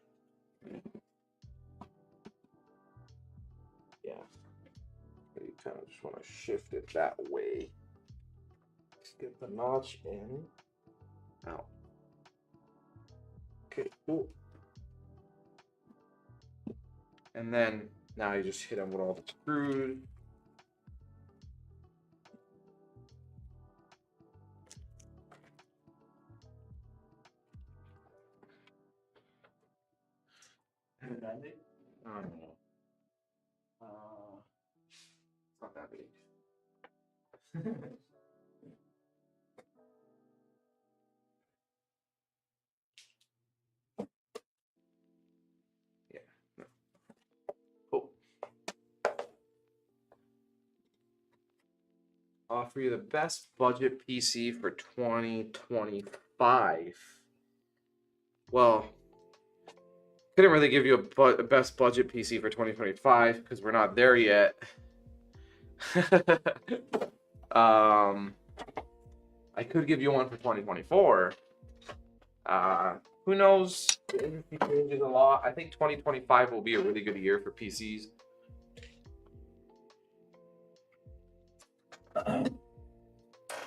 Yeah. You kind of just want to shift it that way. Just get the notch in, out. Okay, cool. And then now you just hit them with all the screws. I don't know. It's not that big. Yeah. No. Cool. Offer you the best budget PC for 2025. Well, couldn't really give you a best budget PC for 2025 because we're not there yet. I could give you one for 2024. who knows? The industry changes a lot. I think 2025 will be a really good year for PCs.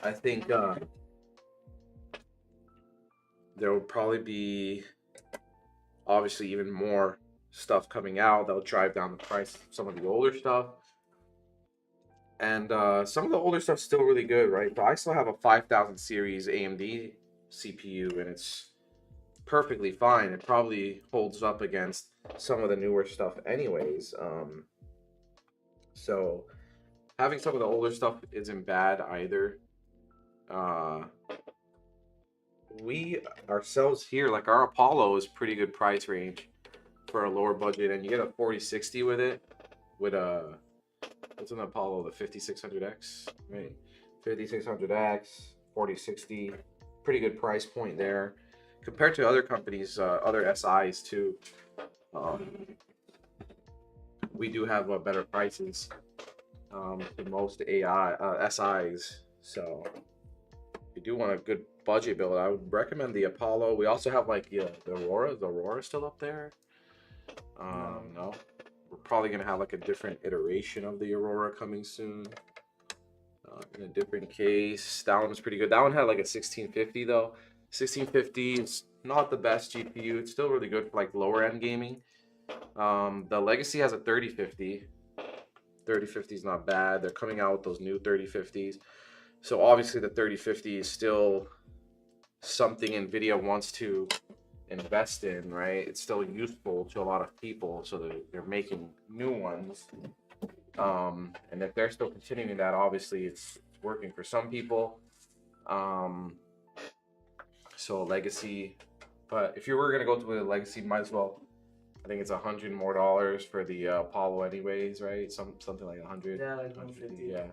I think there will probably be obviously even more stuff coming out that'll drive down the price of some of the older stuff. And some of the older stuff's still really good, right? But I still have a 5000 series AMD CPU, and it's perfectly fine. It probably holds up against some of the newer stuff anyways. So having some of the older stuff isn't bad either. We ourselves here, like our Apollo is pretty good price range for a lower budget, and you get a 4060 with it, with a, what's an Apollo, the 5600X, right? 5600X, 4060, pretty good price point there compared to other companies, other SIs too. We do have better prices than most SIs. So if you do want a good budget build, I would recommend the Apollo. We also have like the Aurora. Is the Aurora still up there? No. We're probably gonna have like a different iteration of the Aurora coming soon. In a different case. That one was pretty good. That one had like a 1650 though. 1650 is not the best GPU. It's still really good for like lower end gaming. The Legacy has a 3050. 3050 is not bad. They're coming out with those new 3050s. So obviously the 3050 is still something NVIDIA wants to invest in, right? It's still useful to a lot of people, so they're making new ones. And if they're still continuing that, obviously it's working for some people. So Legacy, but if you were gonna go to a Legacy, might as well. I think it's $100 more for the Apollo, anyways, right? Something like 100. Yeah, like 150. Yeah.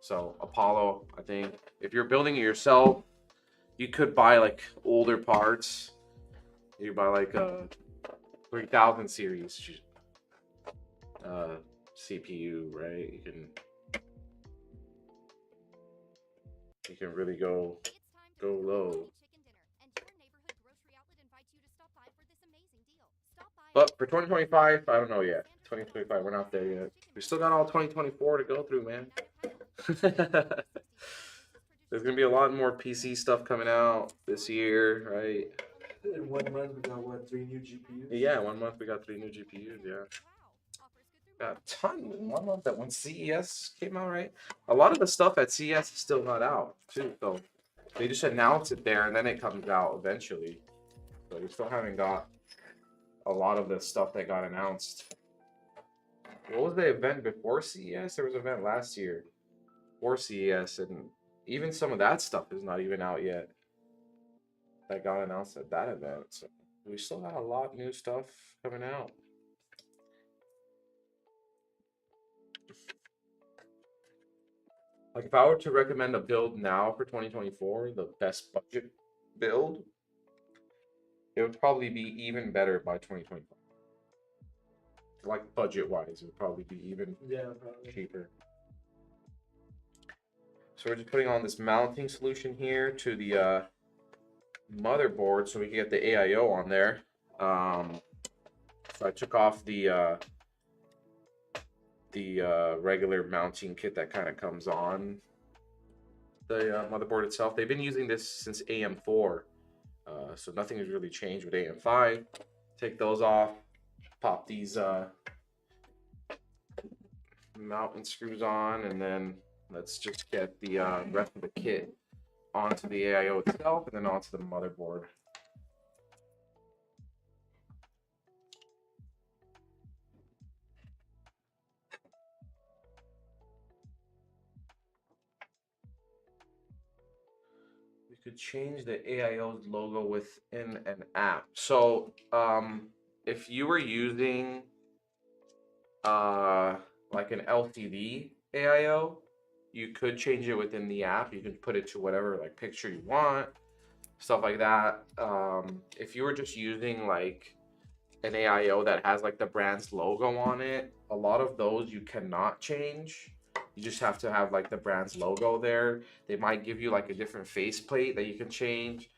So Apollo, I think if you're building it yourself, you could buy like older parts. You buy like a 3000 series CPU, right? You can really go low. But for 2025, I don't know yet. 2025, we're not there yet. We still got all 2024 to go through, man. There's gonna be a lot more PC stuff coming out this year, right? In 1 month, we got what, 3 new GPUs? Yeah, 1 month we got 3 new GPUs. Yeah, got a ton in 1 month. That when CES came out, right? A lot of the stuff at CES is still not out too. So they just announce it there, and then it comes out eventually. So we still haven't got a lot of the stuff that got announced. What was the event before CES? There was an event last year before CES, and even some of that stuff is not even out yet. That got announced at that event. So we still got a lot of new stuff coming out. Like if I were to recommend a build now for 2024, the best budget build, it would probably be even better by 2025. Like budget wise, it would probably be even cheaper. So we're just putting on this mounting solution here to the motherboard so we can get the AIO on there. So I took off the regular mounting kit that kind of comes on the motherboard itself. They've been using this since AM4, so nothing has really changed with AM5. Take those off, pop these mounting screws on, and then let's just get the rest of the kit onto the AIO itself and then onto the motherboard. We could change the AIO's logo within an app. So if you were using like an LCD AIO, you could change it within the app. You can put it to whatever like picture you want, stuff like that. If you were just using like an AIO that has like the brand's logo on it, a lot of those you cannot change. You just have to have like the brand's logo there. They might give you like a different faceplate that you can change.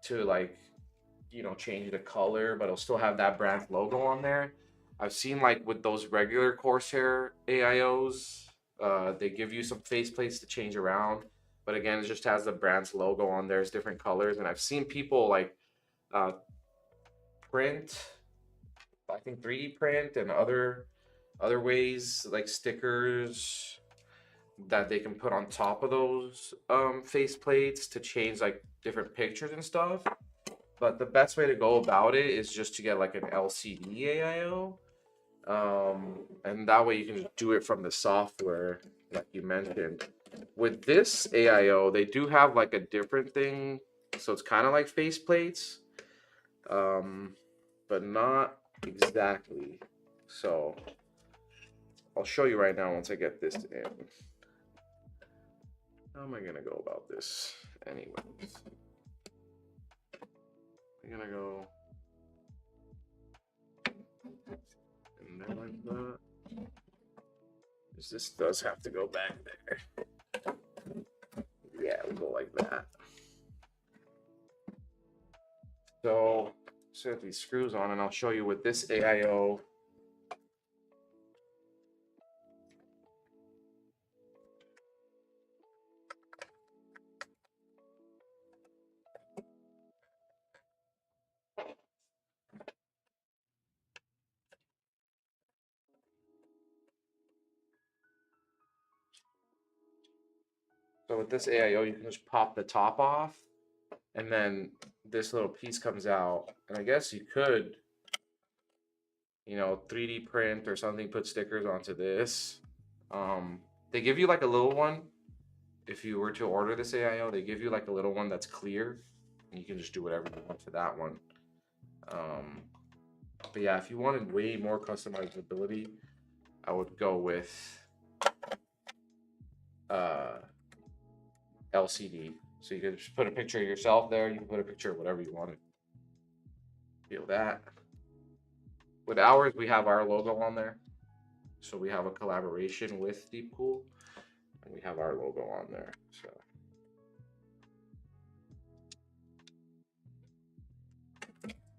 to like, change the color, but it'll still have that brand logo on there. I've seen like with those regular Corsair AIOs, they give you some faceplates to change around, but again, it just has the brand's logo on there. It's different colors, and I've seen people like uh, print, I think 3D print and other ways like stickers that they can put on top of those faceplates to change like different pictures and stuff. But the best way to go about it is just to get like an LCD AIO. And that way you can just do it from the software, like you mentioned. With this AIO, they do have like a different thing. So it's kind of like faceplates, but not exactly. So I'll show you right now once I get this in. How am I gonna go about this? Anyways, I'm gonna go in there like that. This does have to go back there. Yeah, we'll go like that. So set these screws on, and I'll show you with this AIO. So with this AIO, you can just pop the top off, and then this little piece comes out. And I guess you could, 3D print or something, put stickers onto this. They give you like a little one. If you were to order this AIO, they give you like a little one that's clear, and you can just do whatever you want to that one. But yeah, if you wanted way more customizability, I would go with LCD. So you could just put a picture of yourself there. You can put a picture of whatever you wanted. Feel that. With ours, we have our logo on there. So we have a collaboration with Deepcool, and we have our logo on there. So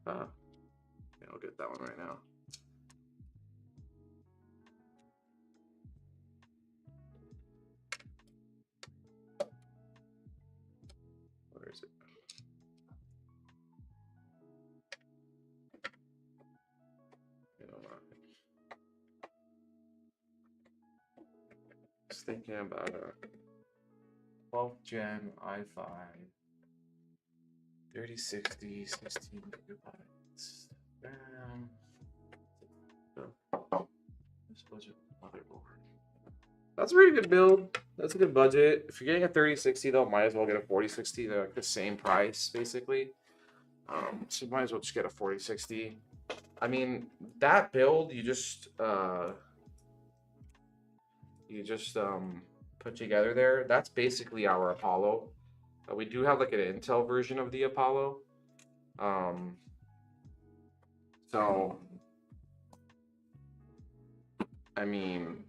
yeah, I'll get that one right now. Where is it? Just thinking about a 12th gen i5 3060 16 gigabytes RAM. This budget motherboard. That's a pretty good build. That's a good budget. If you're getting a 3060 though, might as well get a 4060. They're like the same price basically. So you might as well just get a 4060. I mean, that build you just put together there. That's basically our Apollo. We do have like an Intel version of the Apollo. So I mean,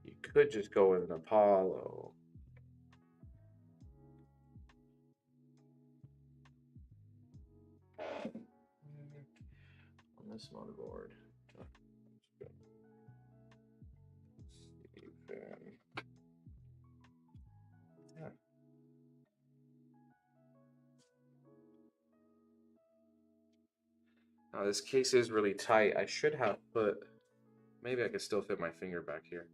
you could just go with an Apollo. On this motherboard. Yeah. Now this case is really tight. I should have put, maybe I could still fit my finger back here.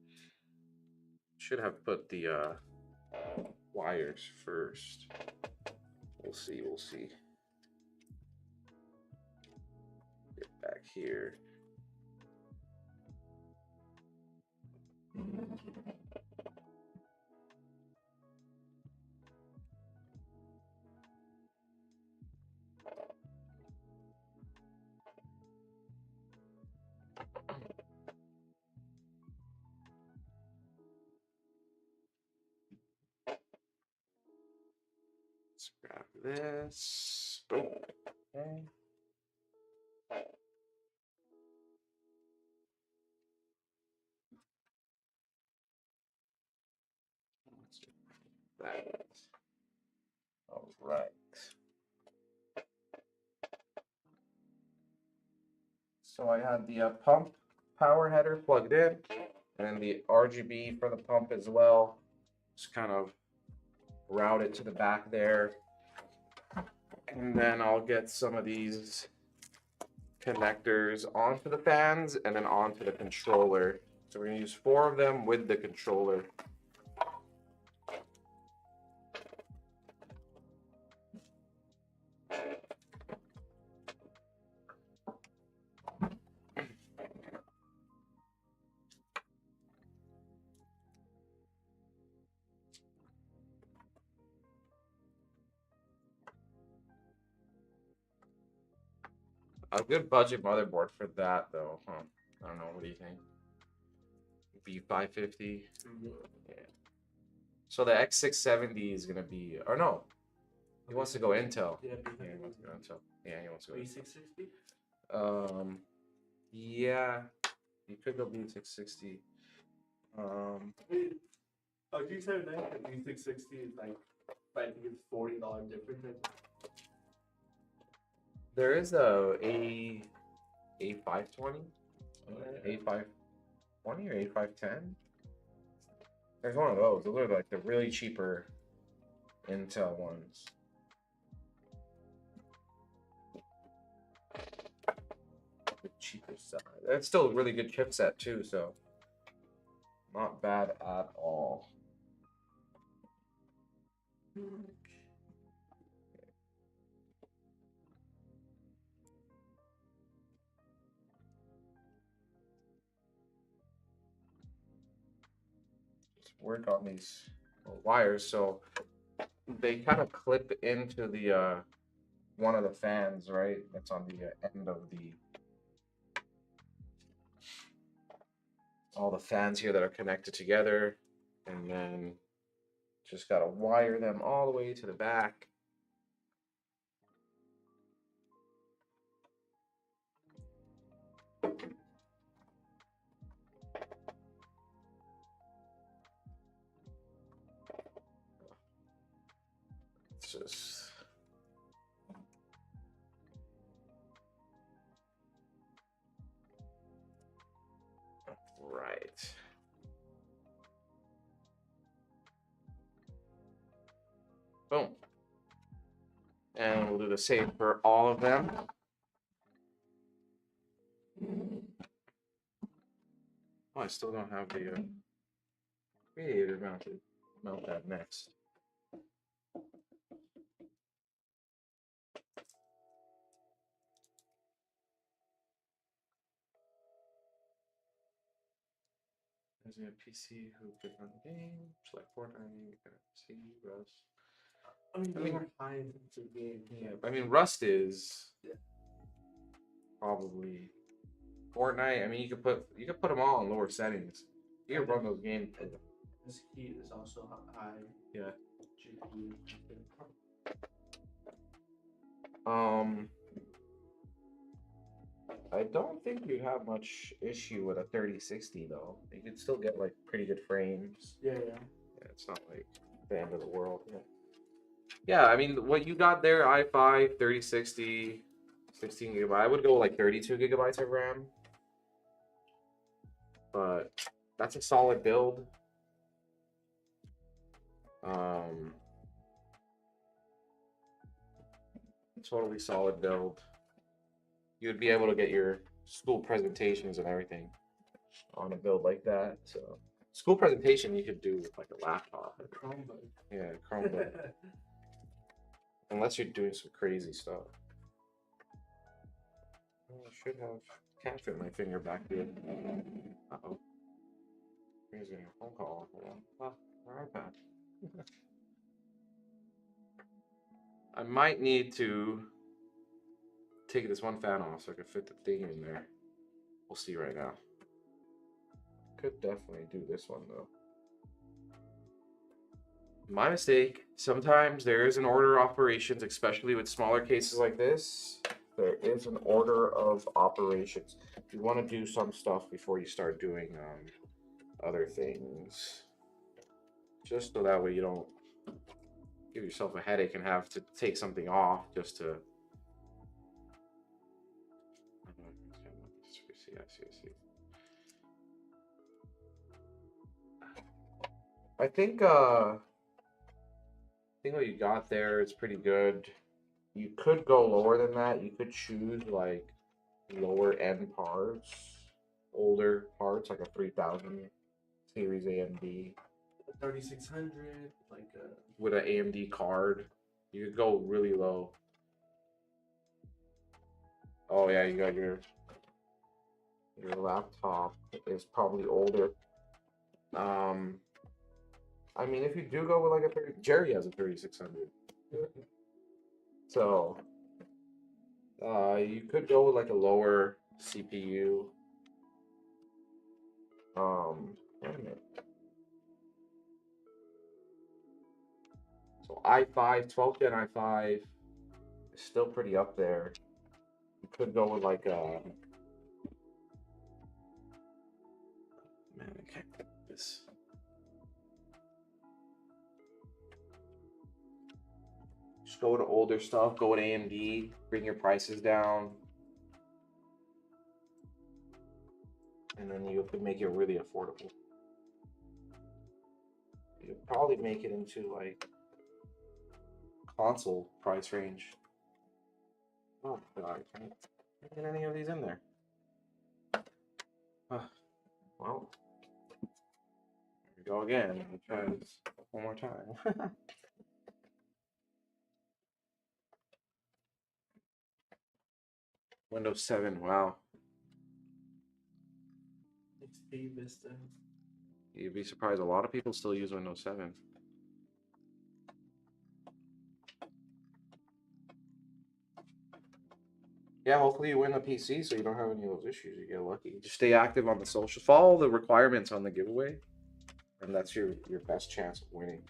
Should have put the wires first. We'll see, we'll see. Get back here. Let's grab this. Boom. Okay. Let's do that. All right. So I had the pump power header plugged in, and the RGB for the pump as well. Just kind of route it to the back there. And then I'll get some of these connectors onto the fans and then onto the controller. So we're gonna use 4 of them with the controller. A good budget motherboard for that though, huh? I don't know, what do you think? B550? Yeah. So the X670 is gonna be, or no, he wants to go Intel. Yeah, Yeah, he wants to go Intel. Yeah, he wants to go Intel. B660? Yeah, you could go B660. Oh, G79 and B660 is like, I think it's $40 difference. There is A520, A520 or A510. There's one of those. Those are like the really cheaper Intel ones. The cheaper side. It's still a really good chipset too, so not bad at all. Let's work on these wires so they kind of clip into the one of the fans, right? That's on the end of the all the fans here that are connected together, and then just gotta wire them all the way to the back. It's just right. Boom. And we'll do the same for all of them. Oh, I still don't have the radiator mounted. Mount that next. There's a PC who could run the game, select Fortnite, see Rust. I mean, I mean, we're high into the game. Yeah, I mean Rust is probably Fortnite. I mean, you could put them all in lower settings. You can run those games. This heat is also high. Yeah. GPU. I don't think you have much issue with a 3060 though. You could still get like pretty good frames. Yeah. Yeah, it's not like the end of the world. Yeah, I mean, what you got there, i5, 3060, 16 gigabyte. I would go like 32 gigabytes of RAM. But that's a solid build. Totally solid build. You would be able to get your school presentations and everything on a build like that. So school presentation you could do with like a laptop. Chromebook. Yeah, Chromebook. Unless you're doing some crazy stuff. I should have can't fit my finger back here. Uh-oh. Here's a phone call. Oh, our iPad. I might need to take this one fan off so I can fit the thing in there. We'll see right now. Could definitely do this one though. My mistake. Sometimes there is an order of operations, especially with smaller cases like this. There is an order of operations. You want to do some stuff before you start doing other things. Just so that way you don't give yourself a headache and have to take something off just to. I think what you got there is pretty good. You could go lower than that. You could choose like lower end parts, older parts like a 3000 series AMD 3600, like with an AMD card. You could go really low. Oh yeah, you got your laptop is probably older. I mean, if you do go with like a 30, Jerry has a 3600. So, you could go with like a lower CPU. Wait a minute. So i5, 12th gen i5 is still pretty up there. You could go with like a. Man, I can't get this. Just go with older stuff. Go with AMD. Bring your prices down. And then you could make it really affordable. You could probably make it into like console price range. Oh god, I can't get any of these in there. Well, here we go again. I'll try this one more time. Windows 7, wow. XP Vista. You'd be surprised, a lot of people still use Windows 7. Yeah, hopefully you win the PC so you don't have any of those issues. You get lucky. Just stay active on the socials. Follow the requirements on the giveaway, and that's your best chance of winning.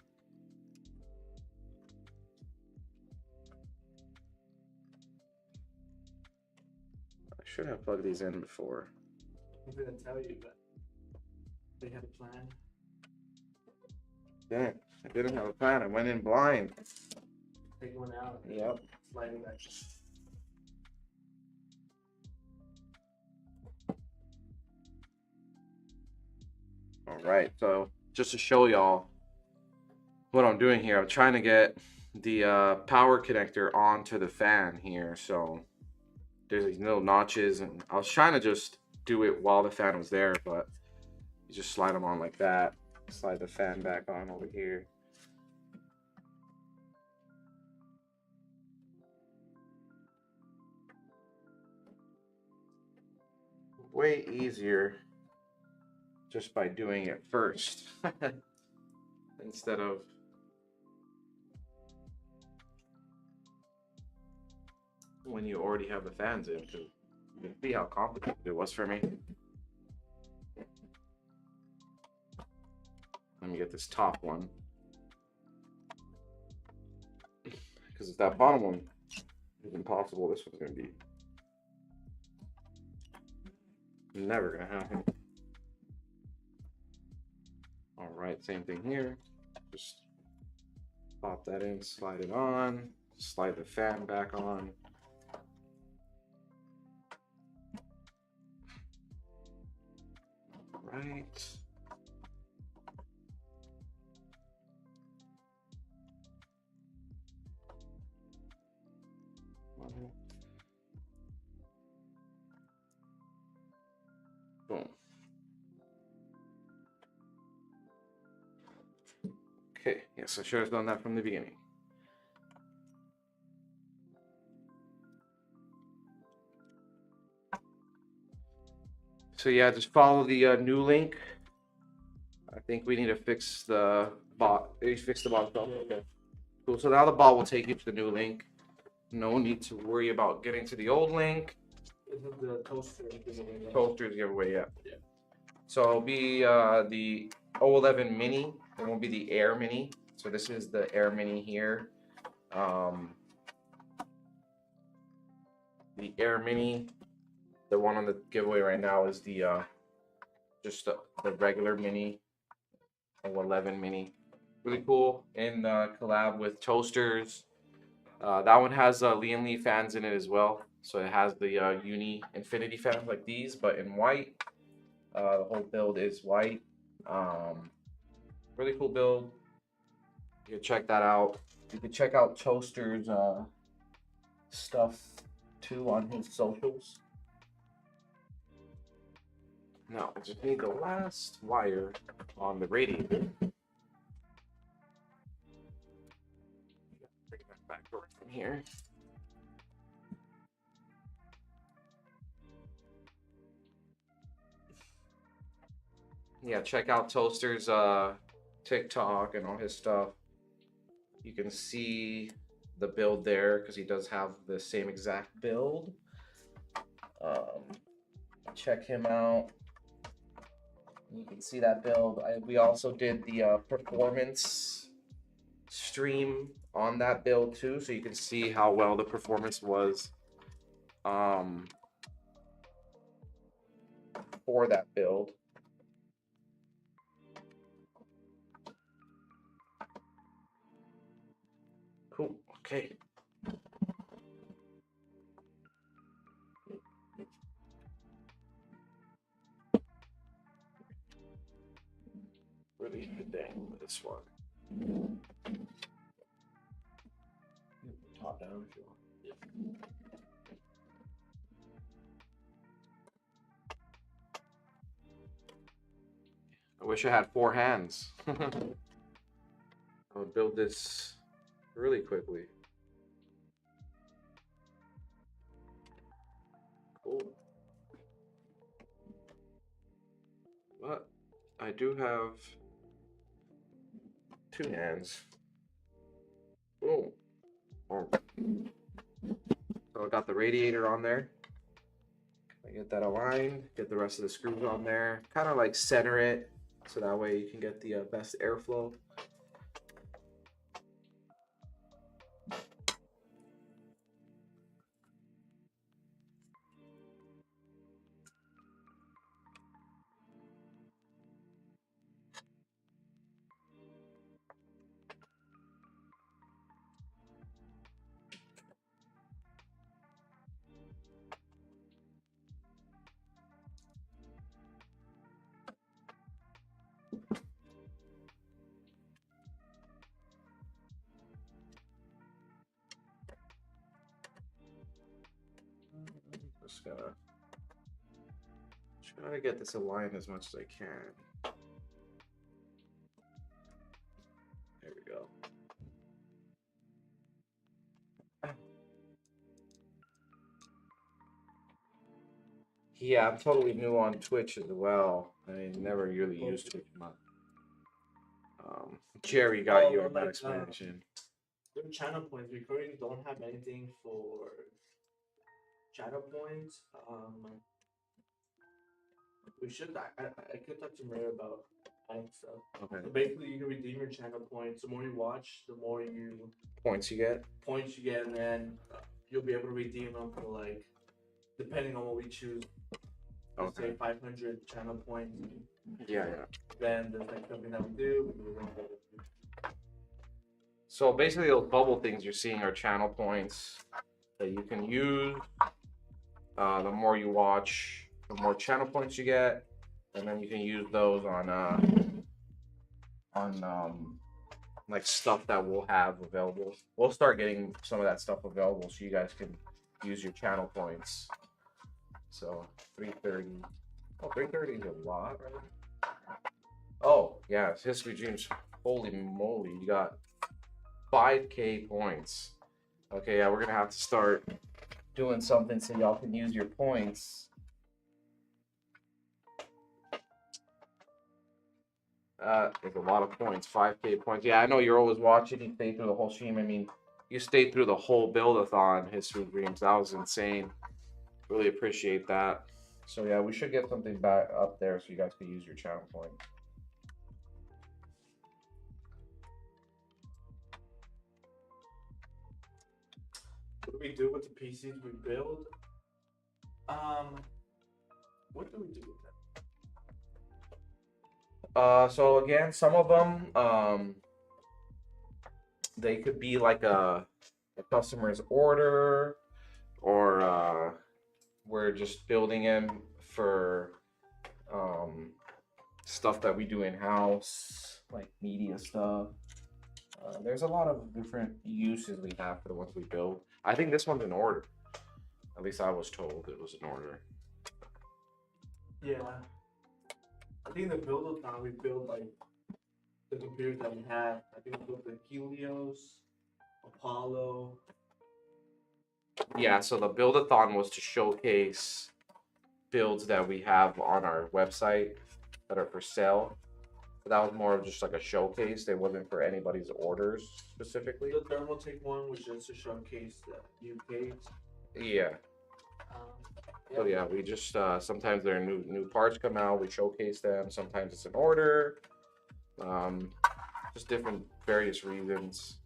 I should have plugged these in before. I'm gonna tell you, but they had a plan. Didn't. I didn't have a plan. I went in blind. Take one out. Yep. Sliding back. All right, so just to show y'all what I'm doing here, I'm trying to get the power connector onto the fan here. So there's these little notches, and I was trying to just do it while the fan was there, but you just slide them on like that. Slide the fan back on over here. Way easier just by doing it first instead of when you already have the fans in, because you can see how complicated it was for me. Let me get this top one, because if that bottom one is impossible, this one's gonna be never gonna happen. All right, same thing here. Just pop that in, slide it on, slide the fan back on. All right. Boom. Okay, yes, I should have done that from the beginning. So yeah, just follow the new link. I think we need to fix the bot. Fix the bot. Okay. Cool. So now the bot will take you to the new link. No need to worry about getting to the old link. This is the toaster giveaway. Toasters giveaway, yeah. Yeah. So it'll be the 011 Mini. It won't be the Air Mini. So this is the Air Mini here. The Air Mini. The one on the giveaway right now is the just the regular Mini. 011 Mini. Really cool. In collab with Toasters. That one has Lian Li fans in it as well. So it has the uni infinity fans like these, but in white. The whole build is white. Really cool build. You can check that out. You can check out Toaster's stuff too on his socials. Now I just need the last wire on the radiator. Bring that back over from here. Yeah, check out Toaster's TikTok and all his stuff. You can see the build there because he does have the same exact build. Check him out. You can see that build. We also did the performance stream on that build too, so you can see how well the performance was for that build. Cool. Okay. Really good thing with this one. Top down if you want. I wish I had 4 hands. I would build this really quickly. Cool. But I do have 2 hands. Boom. Oh. So I got the radiator on there. I get that aligned, get the rest of the screws on there, kind of like center it so that way you can get the best airflow. Just gotta get this aligned as much as I can. There we go. Yeah, I'm totally new on Twitch as well. I never really used Twitch much. Jerry got you on that explanation. With channel points, we currently don't have anything for channel points. We should. I could talk to Maria about adding stuff. Okay. So basically, you can redeem your channel points. The more you watch, the more Points you get. And then you'll be able to redeem them for like, depending on what we choose. Let's say 500 channel points. Yeah. Then there's like something that we do. So basically, those bubble things you're seeing are channel points that you can use. The more you watch, the more channel points you get, and then you can use those on like stuff that we'll have available. We'll start getting some of that stuff available so you guys can use your channel points. So 330. Oh, 330 is a lot, right? Oh, yeah, it's History Dreams. Holy moly, you got 5K points. Okay, yeah, we're gonna have to start doing something so y'all can use your points. There's a lot of points, 5K points. Yeah, I know you're always watching. You stayed through the whole stream. I mean, you stayed through the whole build-a-thon, History Dreams. That was insane. Really appreciate that. So yeah, we should get something back up there so you guys can use your channel point. What do we do with the PCs we build? What do we do with them? So again, some of them, they could be like a customer's order. or we're just building them for stuff that we do in house, like media stuff. There's a lot of different uses we have for the ones we build. I think this one's in order. At least I was told it was in order. Yeah. I think the build-a-thon we built like the computers that we have. I think we built the Helios, Apollo. Yeah, so the build-a-thon was to showcase builds that we have on our website that are for sale. But that was more of just like a showcase. It wasn't for anybody's orders specifically. The Thermaltake one was just to showcase the new case. Yeah. So yeah, we just sometimes there are new parts come out, we showcase them. Sometimes it's an order, just different various reasons.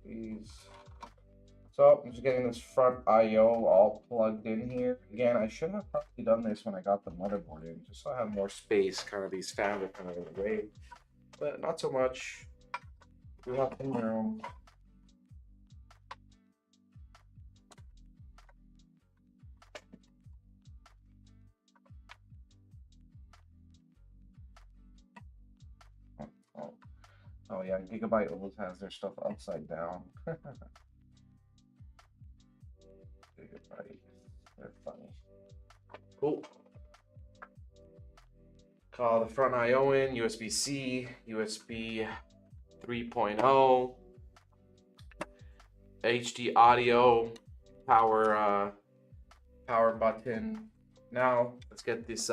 These. So I'm just getting this front I/O all plugged in here. Again, I should have probably done this when I got the motherboard in, just so I have more space. Kind of these fans are kind of in the way, but not so much. We have some room. Oh yeah, Gigabyte always has their stuff upside down. Gigabyte, they're funny. Cool. Call the front I/O in, USB-C, USB 3.0, HD audio, power button. Now let's get this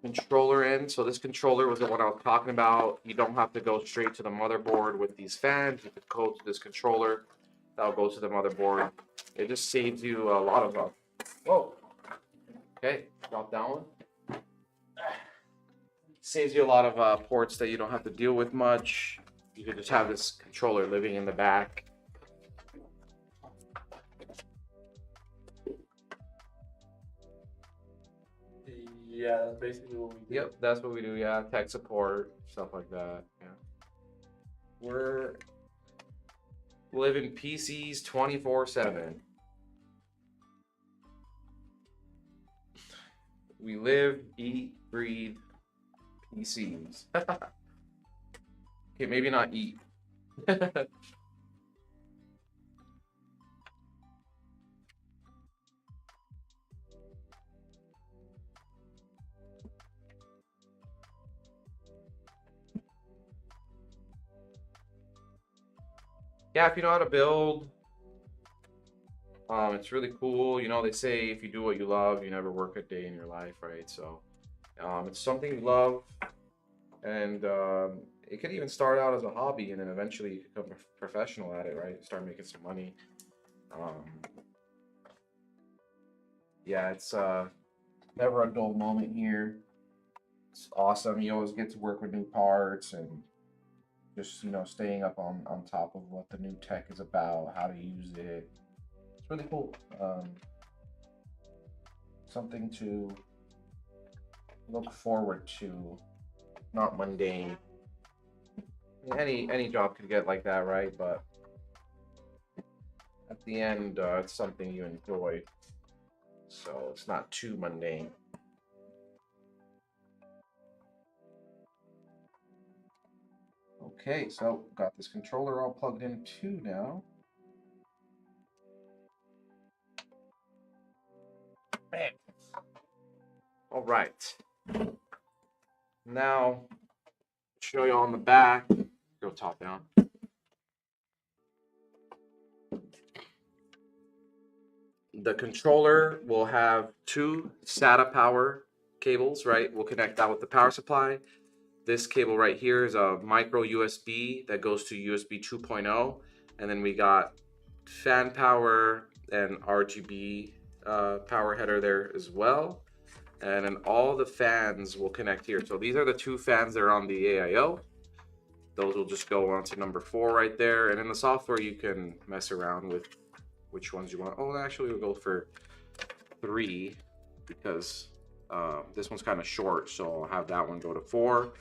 controller in. So this controller was the one I was talking about. You don't have to go straight to the motherboard with these fans. You could go to this controller. That'll go to the motherboard. It just saves you a lot of whoa. Okay, drop that one. Saves you a lot of ports that you don't have to deal with much. You could just have this controller living in the back. Yeah, that's basically what we do. Yep, that's what we do. Yeah, tech support, stuff like that. Yeah, we're living PCs 24/7. We live, eat, breathe PCs. Okay, maybe not eat. Yeah, if you know how to build, it's really cool. You know, they say if you do what you love, you never work a day in your life, right? So, it's something you love, and it could even start out as a hobby, and then eventually you become a professional at it, right? Start making some money. Yeah, it's never a dull moment here. It's awesome. You always get to work with new parts and just staying up on top of what the new tech is about, how to use it. It's really cool. Something to look forward to, not mundane. Any job could get like that, right? But at the end, it's something you enjoy, so it's not too mundane. Okay, so got this controller all plugged in too now. Bam. All right. Now, show you on the back. Go top down. The controller will have two SATA power cables, right? We'll connect that with the power supply. This cable right here is a micro USB that goes to USB 2.0. And then we got fan power and RGB power header there as well. And then all the fans will connect here. So these are the two fans that are on the AIO. Those will just go on to number 4 right there. And in the software, you can mess around with which ones you want. Oh, actually, we'll go for 3 because this one's kind of short. So I'll have that one go to 4.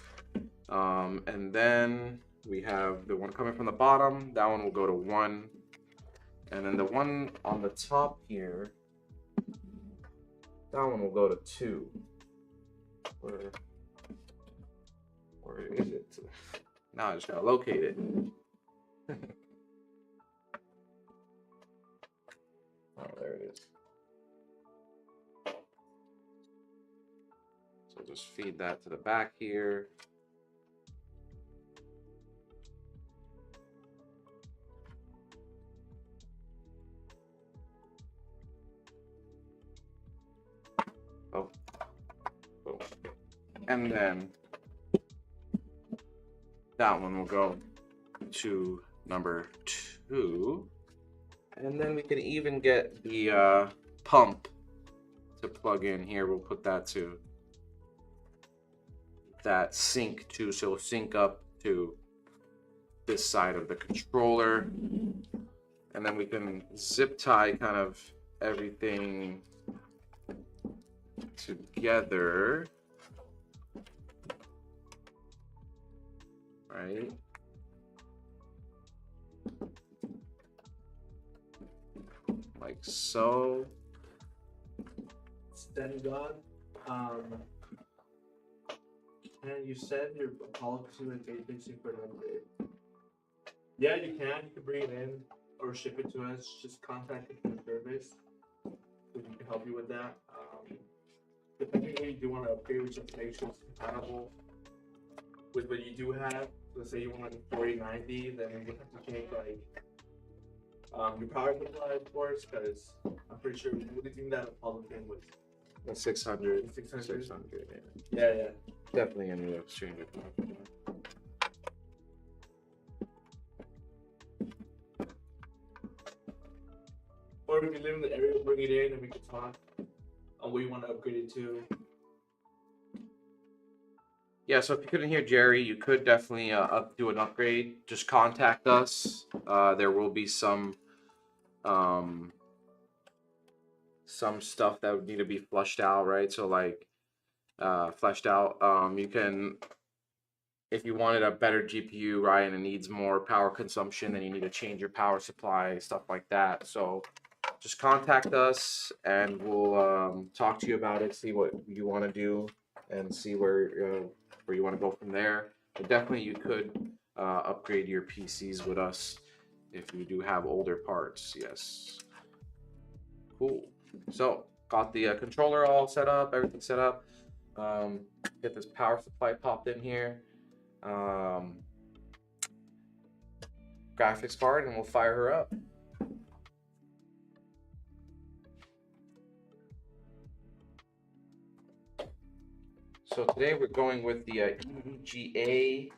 And then we have the one coming from the bottom. That one will go to 1. And then the one on the top here, that one will go to 2. Where is it? Now I just gotta locate it. Oh, there it is. So just feed that to the back here. Oh. Boom. And then that one will go to number 2. And then we can even get the pump to plug in here. We'll put that to that sync too, so it'll sync up to this side of the controller. And then we can zip tie kind of everything together. Right? Like so. Standing God, can you send your policy and agency for an upgrade? Yeah, you can. You can bring it in or ship it to us. Just contact the service so we can help you with that. Depending on what you do want to upgrade, we just make sure it's compatible with what you do have. Let's say you want a 4090, then we would have to change like your power supply, of course, because I'm pretty sure the only thing that Apollo came with 600. 600. 600, Yeah, yeah. Definitely in the exchange. Or we can live in the area, bring it in, and we can talk on what you want to upgrade it to. Yeah, so if you couldn't hear Jerry, you could definitely do an upgrade. Just contact us. There will be some stuff that would need to be flushed out, right? So like fleshed out. You can, if you wanted a better GPU, right, and it needs more power consumption, then you need to change your power supply, stuff like that. So just contact us and we'll talk to you about it, see what you want to do, and see where you want to go from there. But definitely you could upgrade your PCs with us if you do have older parts. Yes. Cool. So got the controller all set up, everything set up. Get this power supply popped in here. Graphics card, and we'll fire her up. So today we're going with the EVGA.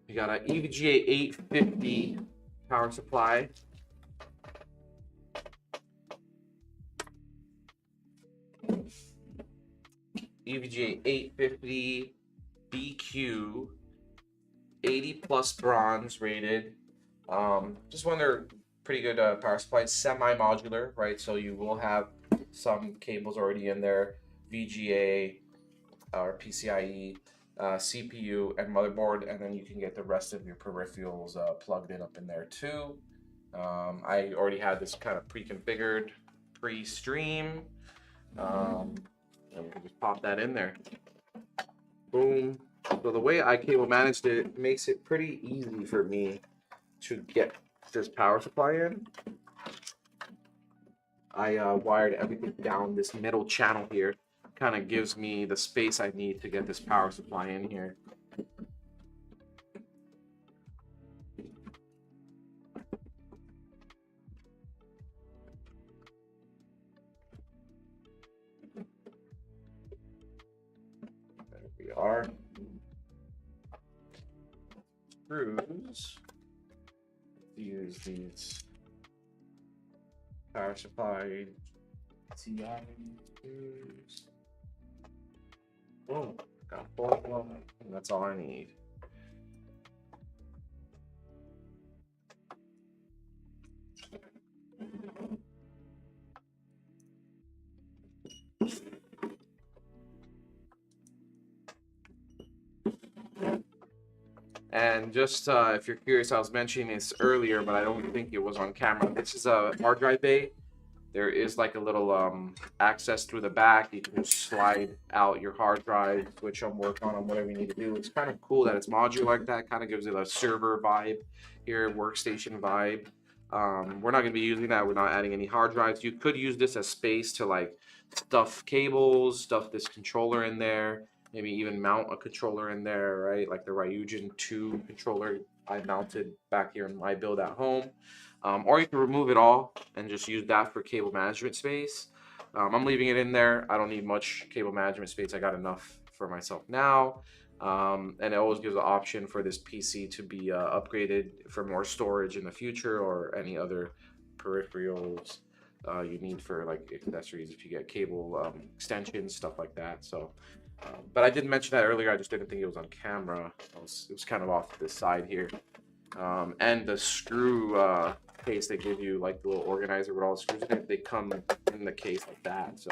We got an EVGA 850 power supply. EVGA 850 BQ 80 plus bronze rated. Just one of their pretty good power supplies, semi-modular, right? So you will have some cables already in there, VGA or PCIe, CPU and motherboard, and then you can get the rest of your peripherals plugged in up in there too. I already had this kind of pre-configured pre-stream. And we can just pop that in there. Boom. So the way I cable managed it makes it pretty easy for me to get this power supply in. I wired everything down this middle channel here. Kind of gives me the space I need to get this power supply in here. screws. Use these power supply TI screws. Oh, got 4 of them. That's all I need. And just if you're curious, I was mentioning this earlier, but I don't think it was on camera. This is a hard drive bay. There is like a little access through the back. You can just slide out your hard drive, switch them, work on them, whatever you need to do. It's kind of cool that it's modular like that. Kind of gives it a server vibe here, workstation vibe. We're not going to be using that. We're not adding any hard drives. You could use this as space to like stuff cables, stuff this controller in there, maybe even mount a controller in there, right? Like the Ryujin 2 controller I mounted back here in my build at home. Or you can remove it all and just use that for cable management space. I'm leaving it in there. I don't need much cable management space. I got enough for myself now. And it always gives an option for this PC to be upgraded for more storage in the future or any other peripherals you need for like accessories if you get cable extensions, stuff like that. So, but I didn't mention that earlier. I just didn't think it was on camera. It was kind of off to the side here. And the screw case they give you, like the little organizer with all the screws in it, they come in the case like that. So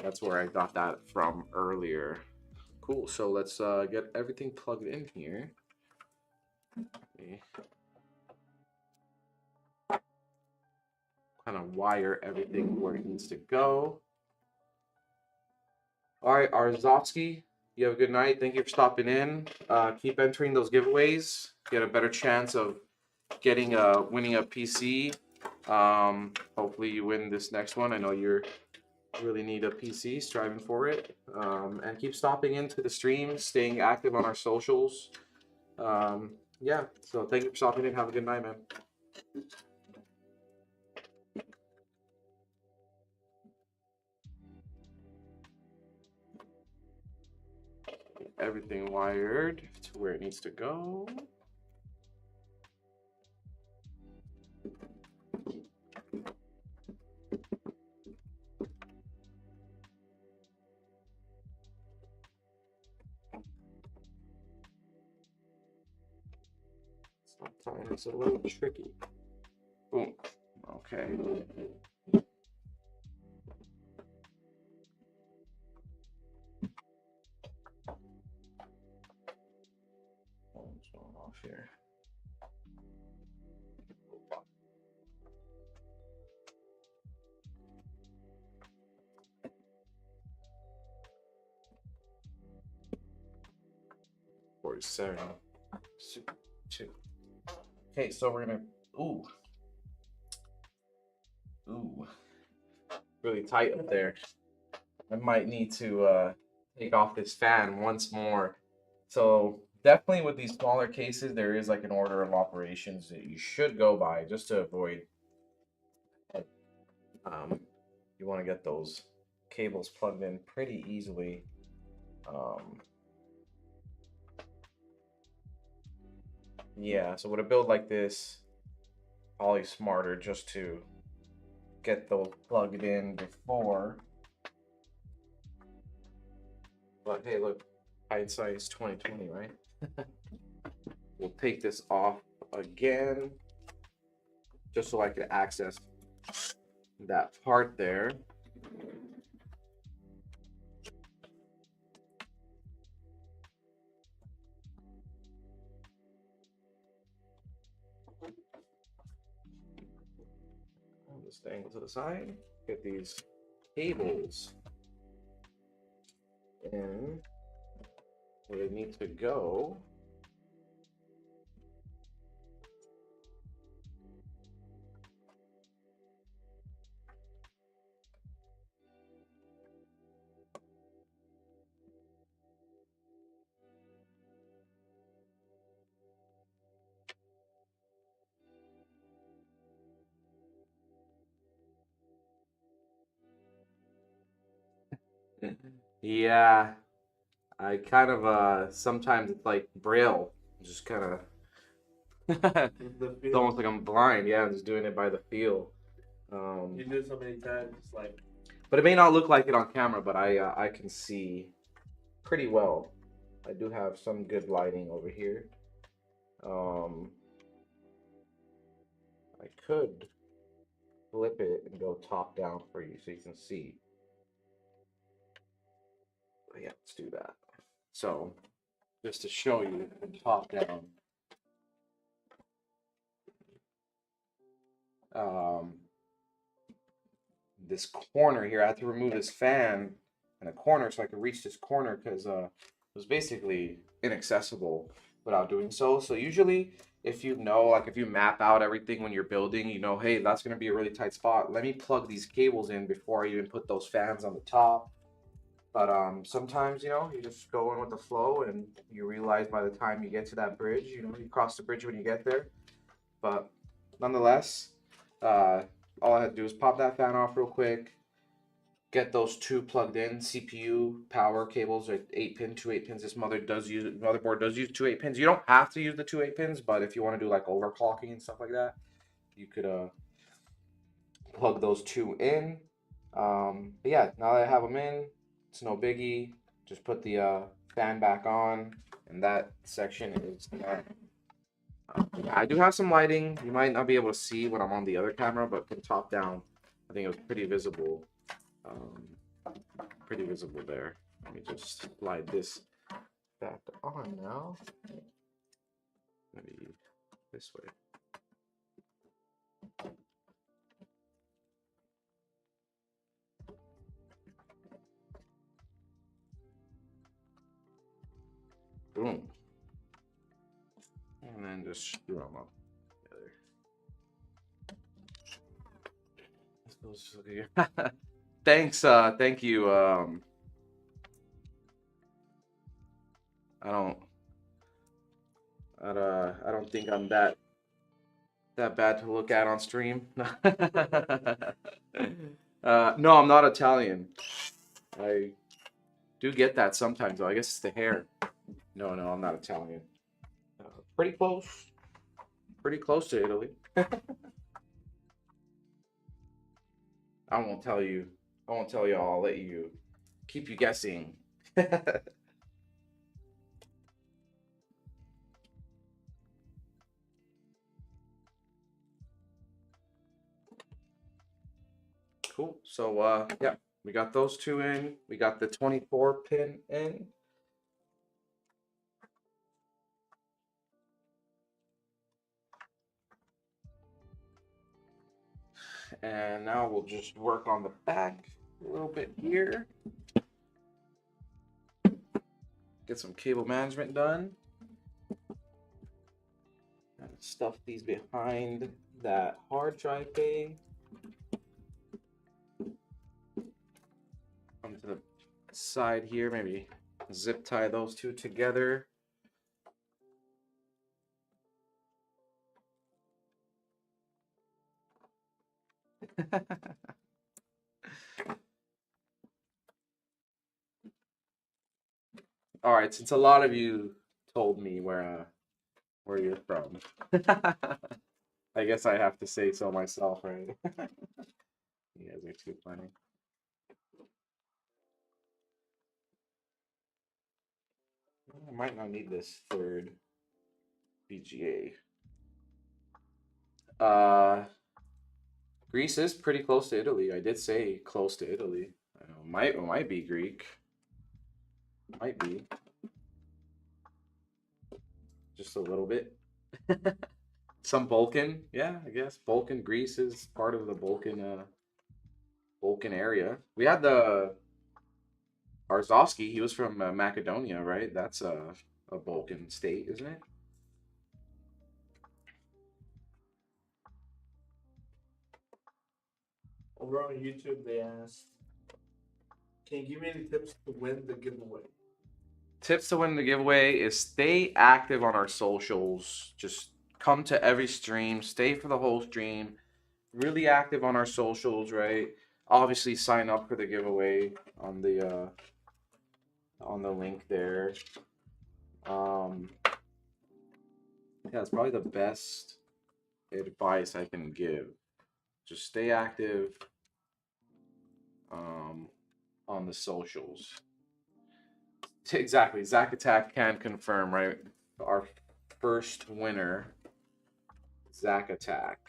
that's where I got that from earlier. Cool. So let's get everything plugged in here. Kind of wire everything where it needs to go. All right, Arzovsky, you have a good night. Thank you for stopping in. Keep entering those giveaways. Get a better chance of getting winning a PC. Hopefully you win this next one. I know you're really need a PC, striving for it. And keep stopping into the stream, staying active on our socials. Yeah, so thank you for stopping in. Have a good night, man. Everything wired to where it needs to go. Sometimes it's a little tricky. Boom. Okay. What's going off here? Seven, 2. Okay, so we're gonna ooh, really tight up there. I might need to take off this fan once more. So definitely with these smaller cases, there is like an order of operations that you should go by just to avoid. You want to get those cables plugged in pretty easily. Yeah, so with a build like this, probably smarter just to get those plugged in before. But hey, look, hindsight is 20/20, right? We'll take this off again, just so I can access that part there. This thing to the side. Get these cables in where they need to go. Yeah, I kind of sometimes it's like Braille. Just kind of. With the It's feel. almost like I'm blind. Yeah, I'm just doing it by the feel. You do it so many times, it's like. But it may not look like it on camera, but I can see pretty well. I do have some good lighting over here. I could flip it and go top down for you so you can see. But yeah, let's do that. So, just to show you, top down. Um, this corner here, I had to remove this fan in a corner so I could reach this corner because it was basically inaccessible without doing so. So usually, if you know, like if you map out everything when you're building, you know, hey, that's gonna be a really tight spot. Let me plug these cables in before I even put those fans on the top. But sometimes, you know, you just go in with the flow and you realize by the time you get to that bridge, you know, you cross the bridge when you get there. But nonetheless, all I had to do is pop that fan off real quick, get those two plugged in. CPU power cables are 8-pin, two 8 pins. This motherboard does use two 8 pins. You don't have to use the two 8 pins, but if you want to do like overclocking and stuff like that, you could plug those two in. But yeah, now that I have them in, it's no biggie. Just put the fan back on, and that section is done. I do have some lighting. You might not be able to see when I'm on the other camera, but from top down, I think it was pretty visible. Pretty visible there. Let me just slide this back on now. Maybe this way. Boom. And then just screw them up together. Thanks, thank you. I don't I don't think I'm that bad to look at on stream. No, I'm not Italian. I do get that sometimes though. I guess it's the hair. No, I'm not Italian. Pretty close. Pretty close to Italy. I won't tell you. I won't tell you all. I'll let you keep you guessing. Cool. So yeah, we got those two in. We got the 24 pin in. And now we'll just work on the back a little bit here. Get some cable management done. And stuff these behind that hard drive bay. Come to the side here, maybe zip tie those two together. All right, since a lot of you told me where you're from, I guess I have to say so myself, right? You guys are too funny. I might not need this third VGA. Greece is pretty close to Italy. I did say close to Italy. I know, it might be Greek. Might be. Just a little bit. Some Balkan, yeah, I guess Balkan. Greece is part of the Balkan area. We had the Arzovsky. He was from Macedonia, right? That's a Balkan state, isn't it? Over on YouTube, they asked, "Can you give me any tips to win the giveaway?" Tips to win the giveaway is stay active on our socials. Just come to every stream, stay for the whole stream. Really active on our socials, right? Obviously, sign up for the giveaway on the link there. Yeah, it's probably the best advice I can give. Just stay active um, on the socials. Exactly. Zack Attack can confirm, right? Our first winner, Zack Attack.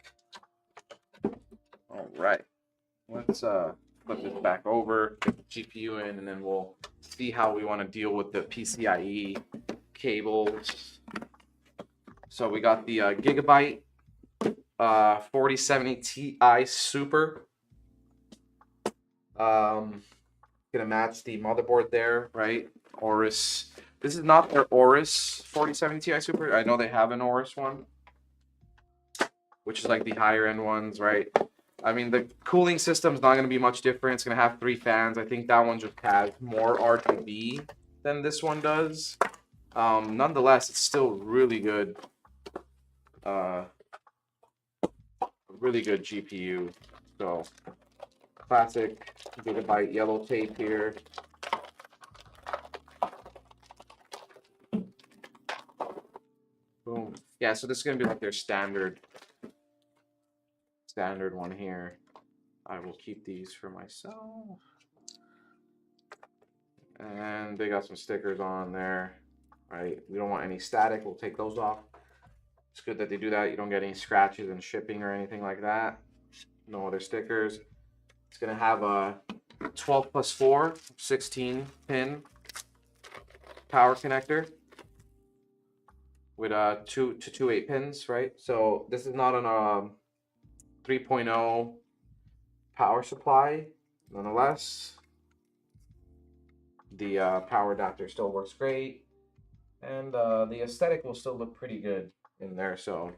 All right. Let's flip this back over, get the GPU in, and then we'll see how we want to deal with the PCIe cables. So we got the Gigabyte 4070 Ti Super. Gonna match the motherboard there, right? Aorus. This is not their Aorus 4070 Ti Super. I know they have an Aorus one, which is like the higher end ones, right? I mean, the cooling system's not gonna be much different. It's gonna have 3 fans. I think that one just has more RGB than this one does. Nonetheless, it's still really good. Really good GPU. So, classic Gigabyte yellow tape here. Boom. Yeah, so this is gonna be like their standard one here. I will keep these for myself. And they got some stickers on there, right? We don't want any static. We'll take those off. It's good that they do that. You don't get any scratches in shipping or anything like that. No other stickers. It's gonna have a 12 plus 4, 16 pin power connector with 2 to 2 8 pins, right? So this is not an 3.0 power supply. Nonetheless, the power adapter still works great, and the aesthetic will still look pretty good in there. So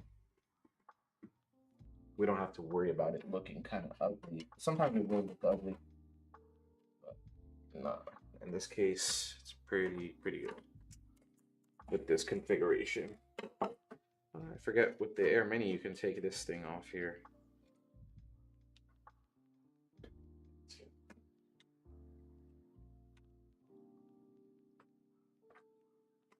we don't have to worry about it looking kind of ugly. Sometimes it will look ugly, but no. In this case, it's pretty good with this configuration. I forget with the Air Mini, you can take this thing off here.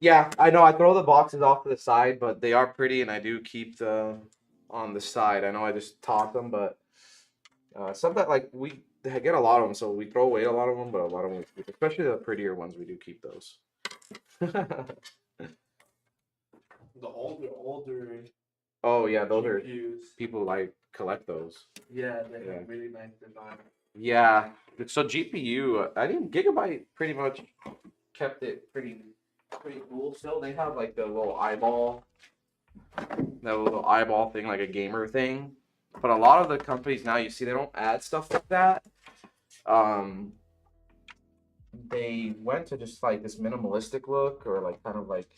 Yeah, I know I throw the boxes off to the side, but they are pretty, and I do keep them on the side. I know I just toss them, but sometimes like we get a lot of them, so we throw away a lot of them, but a lot of them, especially the prettier ones, we do keep those. The older. Oh yeah, those are GPUs. people like collect those. Yeah, they Yeah. have really nice design. Yeah, so GPU, I think Gigabyte pretty much kept it pretty cool. Still, they have like the little eyeball, thing, like a gamer thing. But a lot of the companies now, you see, they don't add stuff like that. They went to just like this minimalistic look, or like kind of like,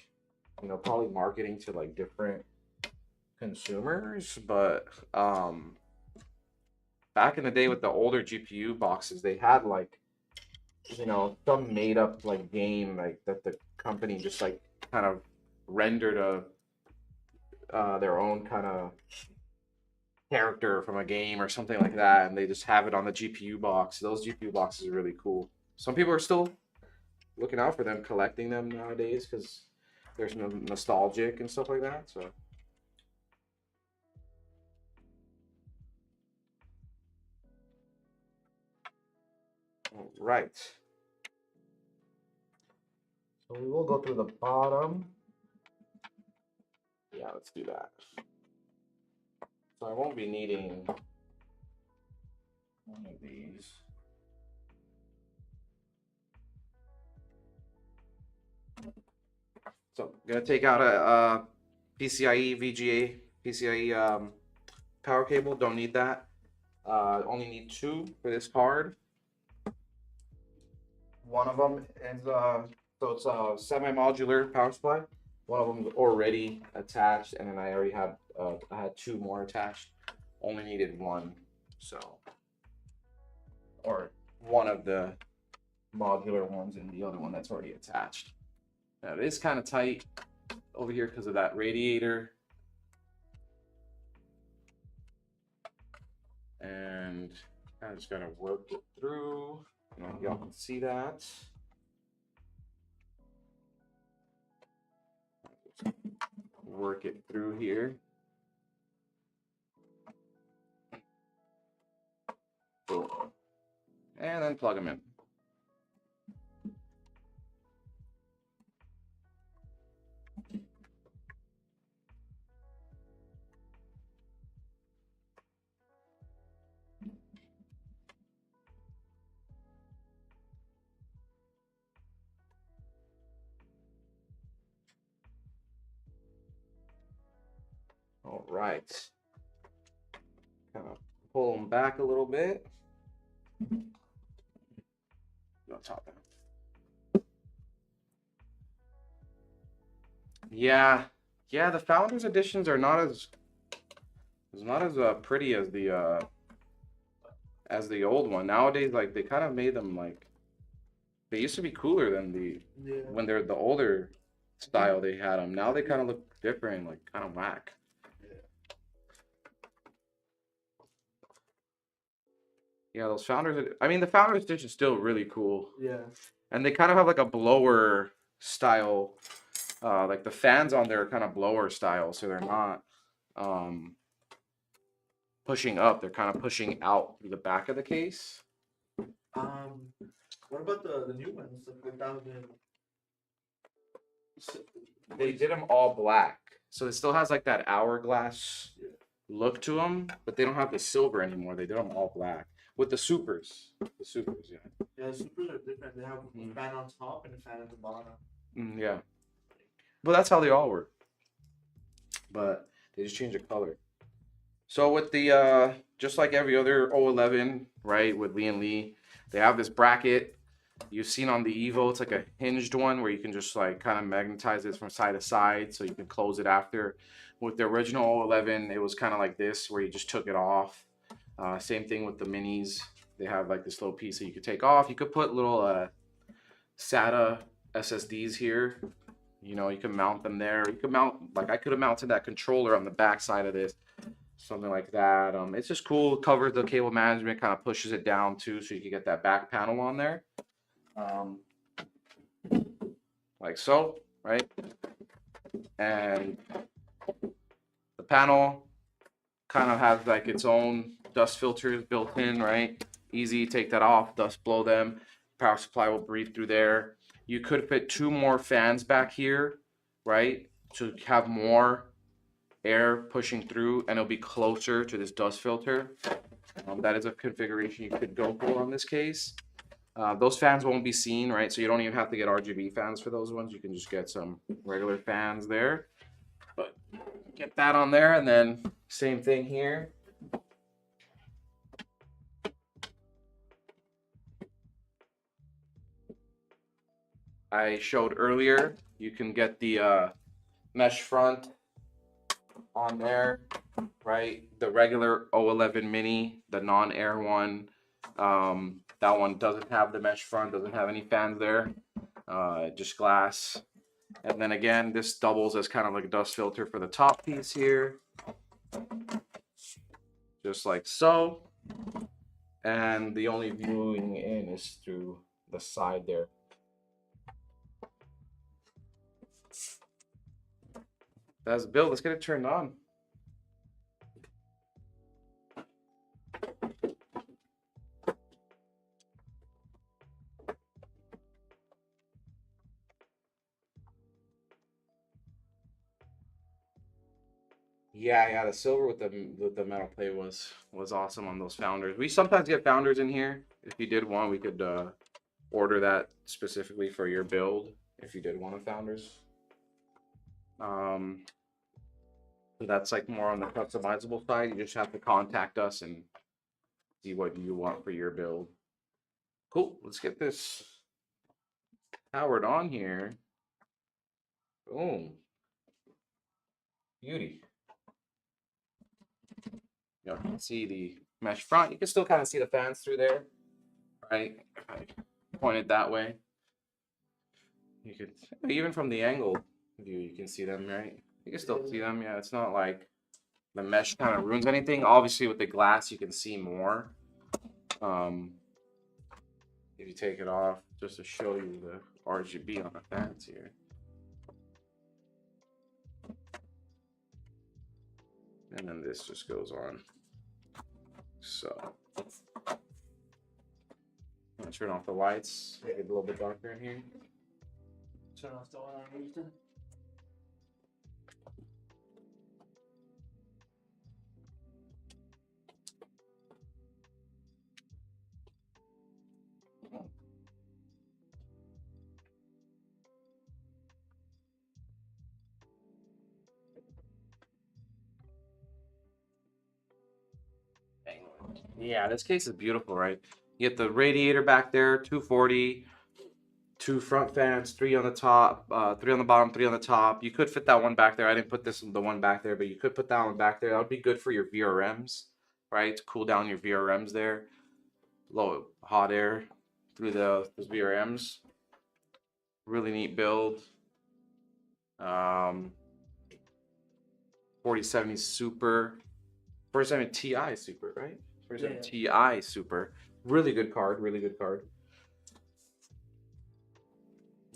probably marketing to like different consumers. But back in the day with the older GPU boxes, they had like, some made up like game like that the company just like kind of rendered their own kind of character from a game or something like that, and they just have it on the GPU box. Those GPU boxes are really cool. Some people are still looking out for them, collecting them nowadays because there's no nostalgic and stuff like that. So. All right. So we will go through the bottom. Yeah, let's do that. So I won't be needing one of these. So I'm gonna take out a PCIe VGA PCIe power cable. Don't need that. Only need 2 for this card. One of them is so it's a semi-modular power supply. One of them is already attached, and then I already had I had 2 more attached. Only needed 1, so or one of the modular ones and the other one that's already attached. Now it is kind of tight over here because of that radiator, and I just gotta work it through. Y'all can see that. work it through here. Boom. And then plug them in. All right. Kind of pull them back a little bit. Go top down. Yeah, the Founders editions are not as pretty as the old one. Nowadays, like they kind of made them like they used to be cooler than when they're the older style they had them. Now they kind of look different, like kind of whack. Yeah, those Founders. I mean, the Founders edition is still really cool. Yeah. And they kind of have like a blower style. Like the fans on there are kind of blower style, so they're not pushing up. They're kind of pushing out through the back of the case. What about the new ones? The 5000. They did them all black, so it still has like that hourglass look to them, but they don't have the silver anymore. They did them all black with the supers. The supers, yeah. Yeah, the supers are different. They have a fan on top and a fan at the bottom. Yeah. But that's how they all work. But they just change the color. So with the just like every other 011, right, with Lee and Lee, they have this bracket. You've seen on the Evo, it's like a hinged one where you can just like kind of magnetize it from side to side so you can close it after. With the original 011, it was kind of like this where you just took it off. Same thing with the minis. They have like this little piece that you could take off. You could put little SATA SSDs here. You know, you can mount them there. You could mount, like I could have mounted that controller on the back side of this. Something like that. It's just cool. It covers the cable management, kind of pushes it down too, so you can get that back panel on there. Like so, right? And the panel kind of has like its own dust filters built in, right? Easy, take that off, dust blow them. Power supply will breathe through there. You could fit 2 more fans back here, right? To have more air pushing through, and it'll be closer to this dust filter. That is a configuration you could go for on this case. Those fans won't be seen, right? So you don't even have to get RGB fans for those ones. You can just get some regular fans there. But get that on there, and then same thing here. I showed earlier, you can get the mesh front on there, right? The regular 011 mini, the non-air one. That one doesn't have the mesh front, doesn't have any fans there, just glass. And then again, this doubles as kind of like a dust filter for the top piece here, just like so. And the only viewing in is through the side there. That's built. Let's get it turned on. Yeah, the silver with the metal plate was awesome on those Founders. We sometimes get Founders in here. If you did want, we could order that specifically for your build if you did want a Founders. So that's like more on the customizable side. You just have to contact us and see what you want for your build. Cool. Let's get this powered on here. Boom. Beauty. You can see the mesh front. You can still kind of see the fans through there, right? If I point it that way, you could, even from the angle view, you can see them, right? You can still see them. Yeah, it's not like the mesh kind of ruins anything. Obviously, with the glass, you can see more. If you take it off, just to show you the RGB on the fans here. And then this just goes on. So I'm gonna turn off the lights, make it a little bit darker in here. Turn off the one on Ethan. Yeah, this case is beautiful, right? You get the radiator back there, 240, 2 front fans, 3 on the top, 3 on the bottom, 3 on the top. You could fit that one back there. I didn't put the one back there, but you could put that one back there. That would be good for your VRMs, right? To cool down your VRMs there. Low hot air through those VRMs. Really neat build. 4070 Super. 4070 Ti Super, right? 4070 Ti Super. Really good card, really good card.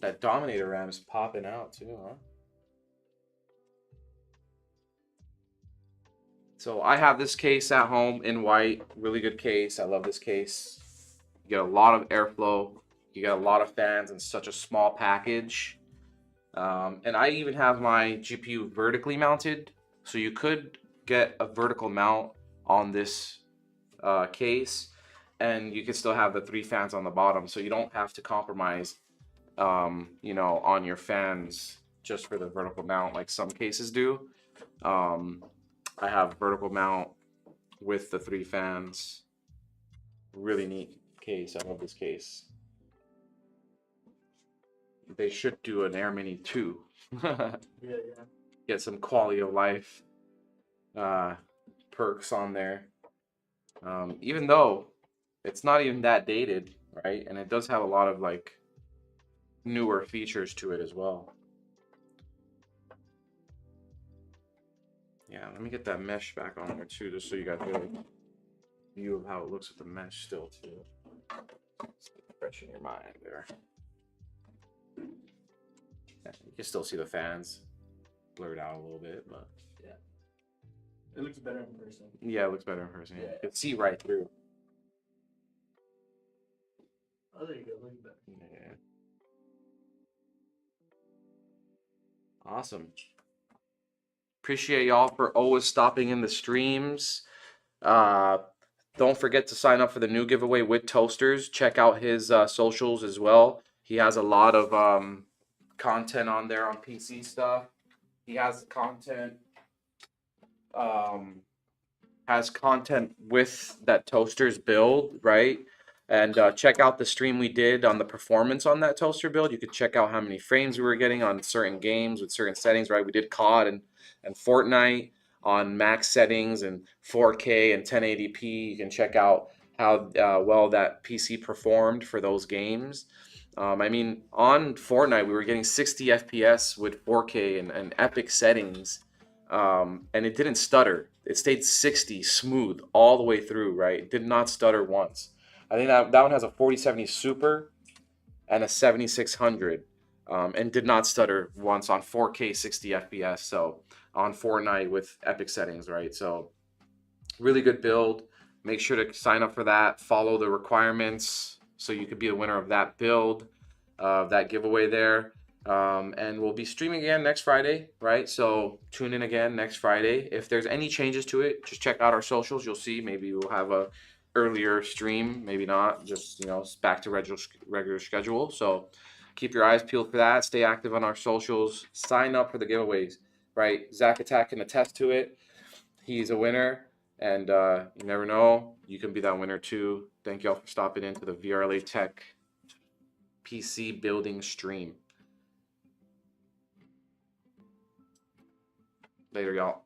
That Dominator RAM is popping out too, huh? So I have this case at home in white. Really good case. I love this case. You get a lot of airflow. You get a lot of fans in such a small package. And I even have my GPU vertically mounted. So you could get a vertical mount on this case. And you could still have the 3 fans on the bottom. So you don't have to compromise you know, on your fans just for the vertical mount like some cases do. I have vertical mount with the 3 fans. Really neat case. I love this case. They should do an Air Mini 2. Yeah. Get some quality of life perks on there. Even though it's not even that dated, right? And it does have a lot of like newer features to it as well. Yeah, let me get that mesh back on there too, just so you guys get a view of how it looks with the mesh still too. Fresh in your mind there. Yeah, you can still see the fans blurred out a little bit, but yeah, it looks better in person. Yeah, it looks better in person. Yeah. You can see right through. Oh, there you go. Look better. Yeah. Awesome. Appreciate y'all for always stopping in the streams. Don't forget to sign up for the new giveaway with Toasters. Check out his socials as well. He has a lot of content on there on PC stuff. He has content with that Toasters build, right? And check out the stream we did on the performance on that toaster build. You could check out how many frames we were getting on certain games with certain settings, right? We did COD and Fortnite on max settings and 4K and 1080p. You can check out how well that PC performed for those games. I mean, on Fortnite, we were getting 60 FPS with 4K and epic settings, and it didn't stutter. It stayed 60 smooth all the way through, right? It did not stutter once. I think that one has a 4070 Super and a 7600, and did not stutter once on 4K 60 FPS. So on Fortnite with epic settings, right? So really good build. Make sure to sign up for that. Follow the requirements so you could be a winner of that build, that giveaway there. And we'll be streaming again next Friday, right? So tune in again next Friday. If there's any changes to it, just check out our socials. You'll see maybe we'll have a earlier stream, maybe not, just, you know, back to regular schedule. So keep your eyes peeled for that. Stay active on our socials. Sign up for the giveaways, right? Zach Attack can attest to it. He's a winner, and you never know, you can be that winner too. Thank y'all for stopping into the VRLA Tech PC building stream. Later, y'all.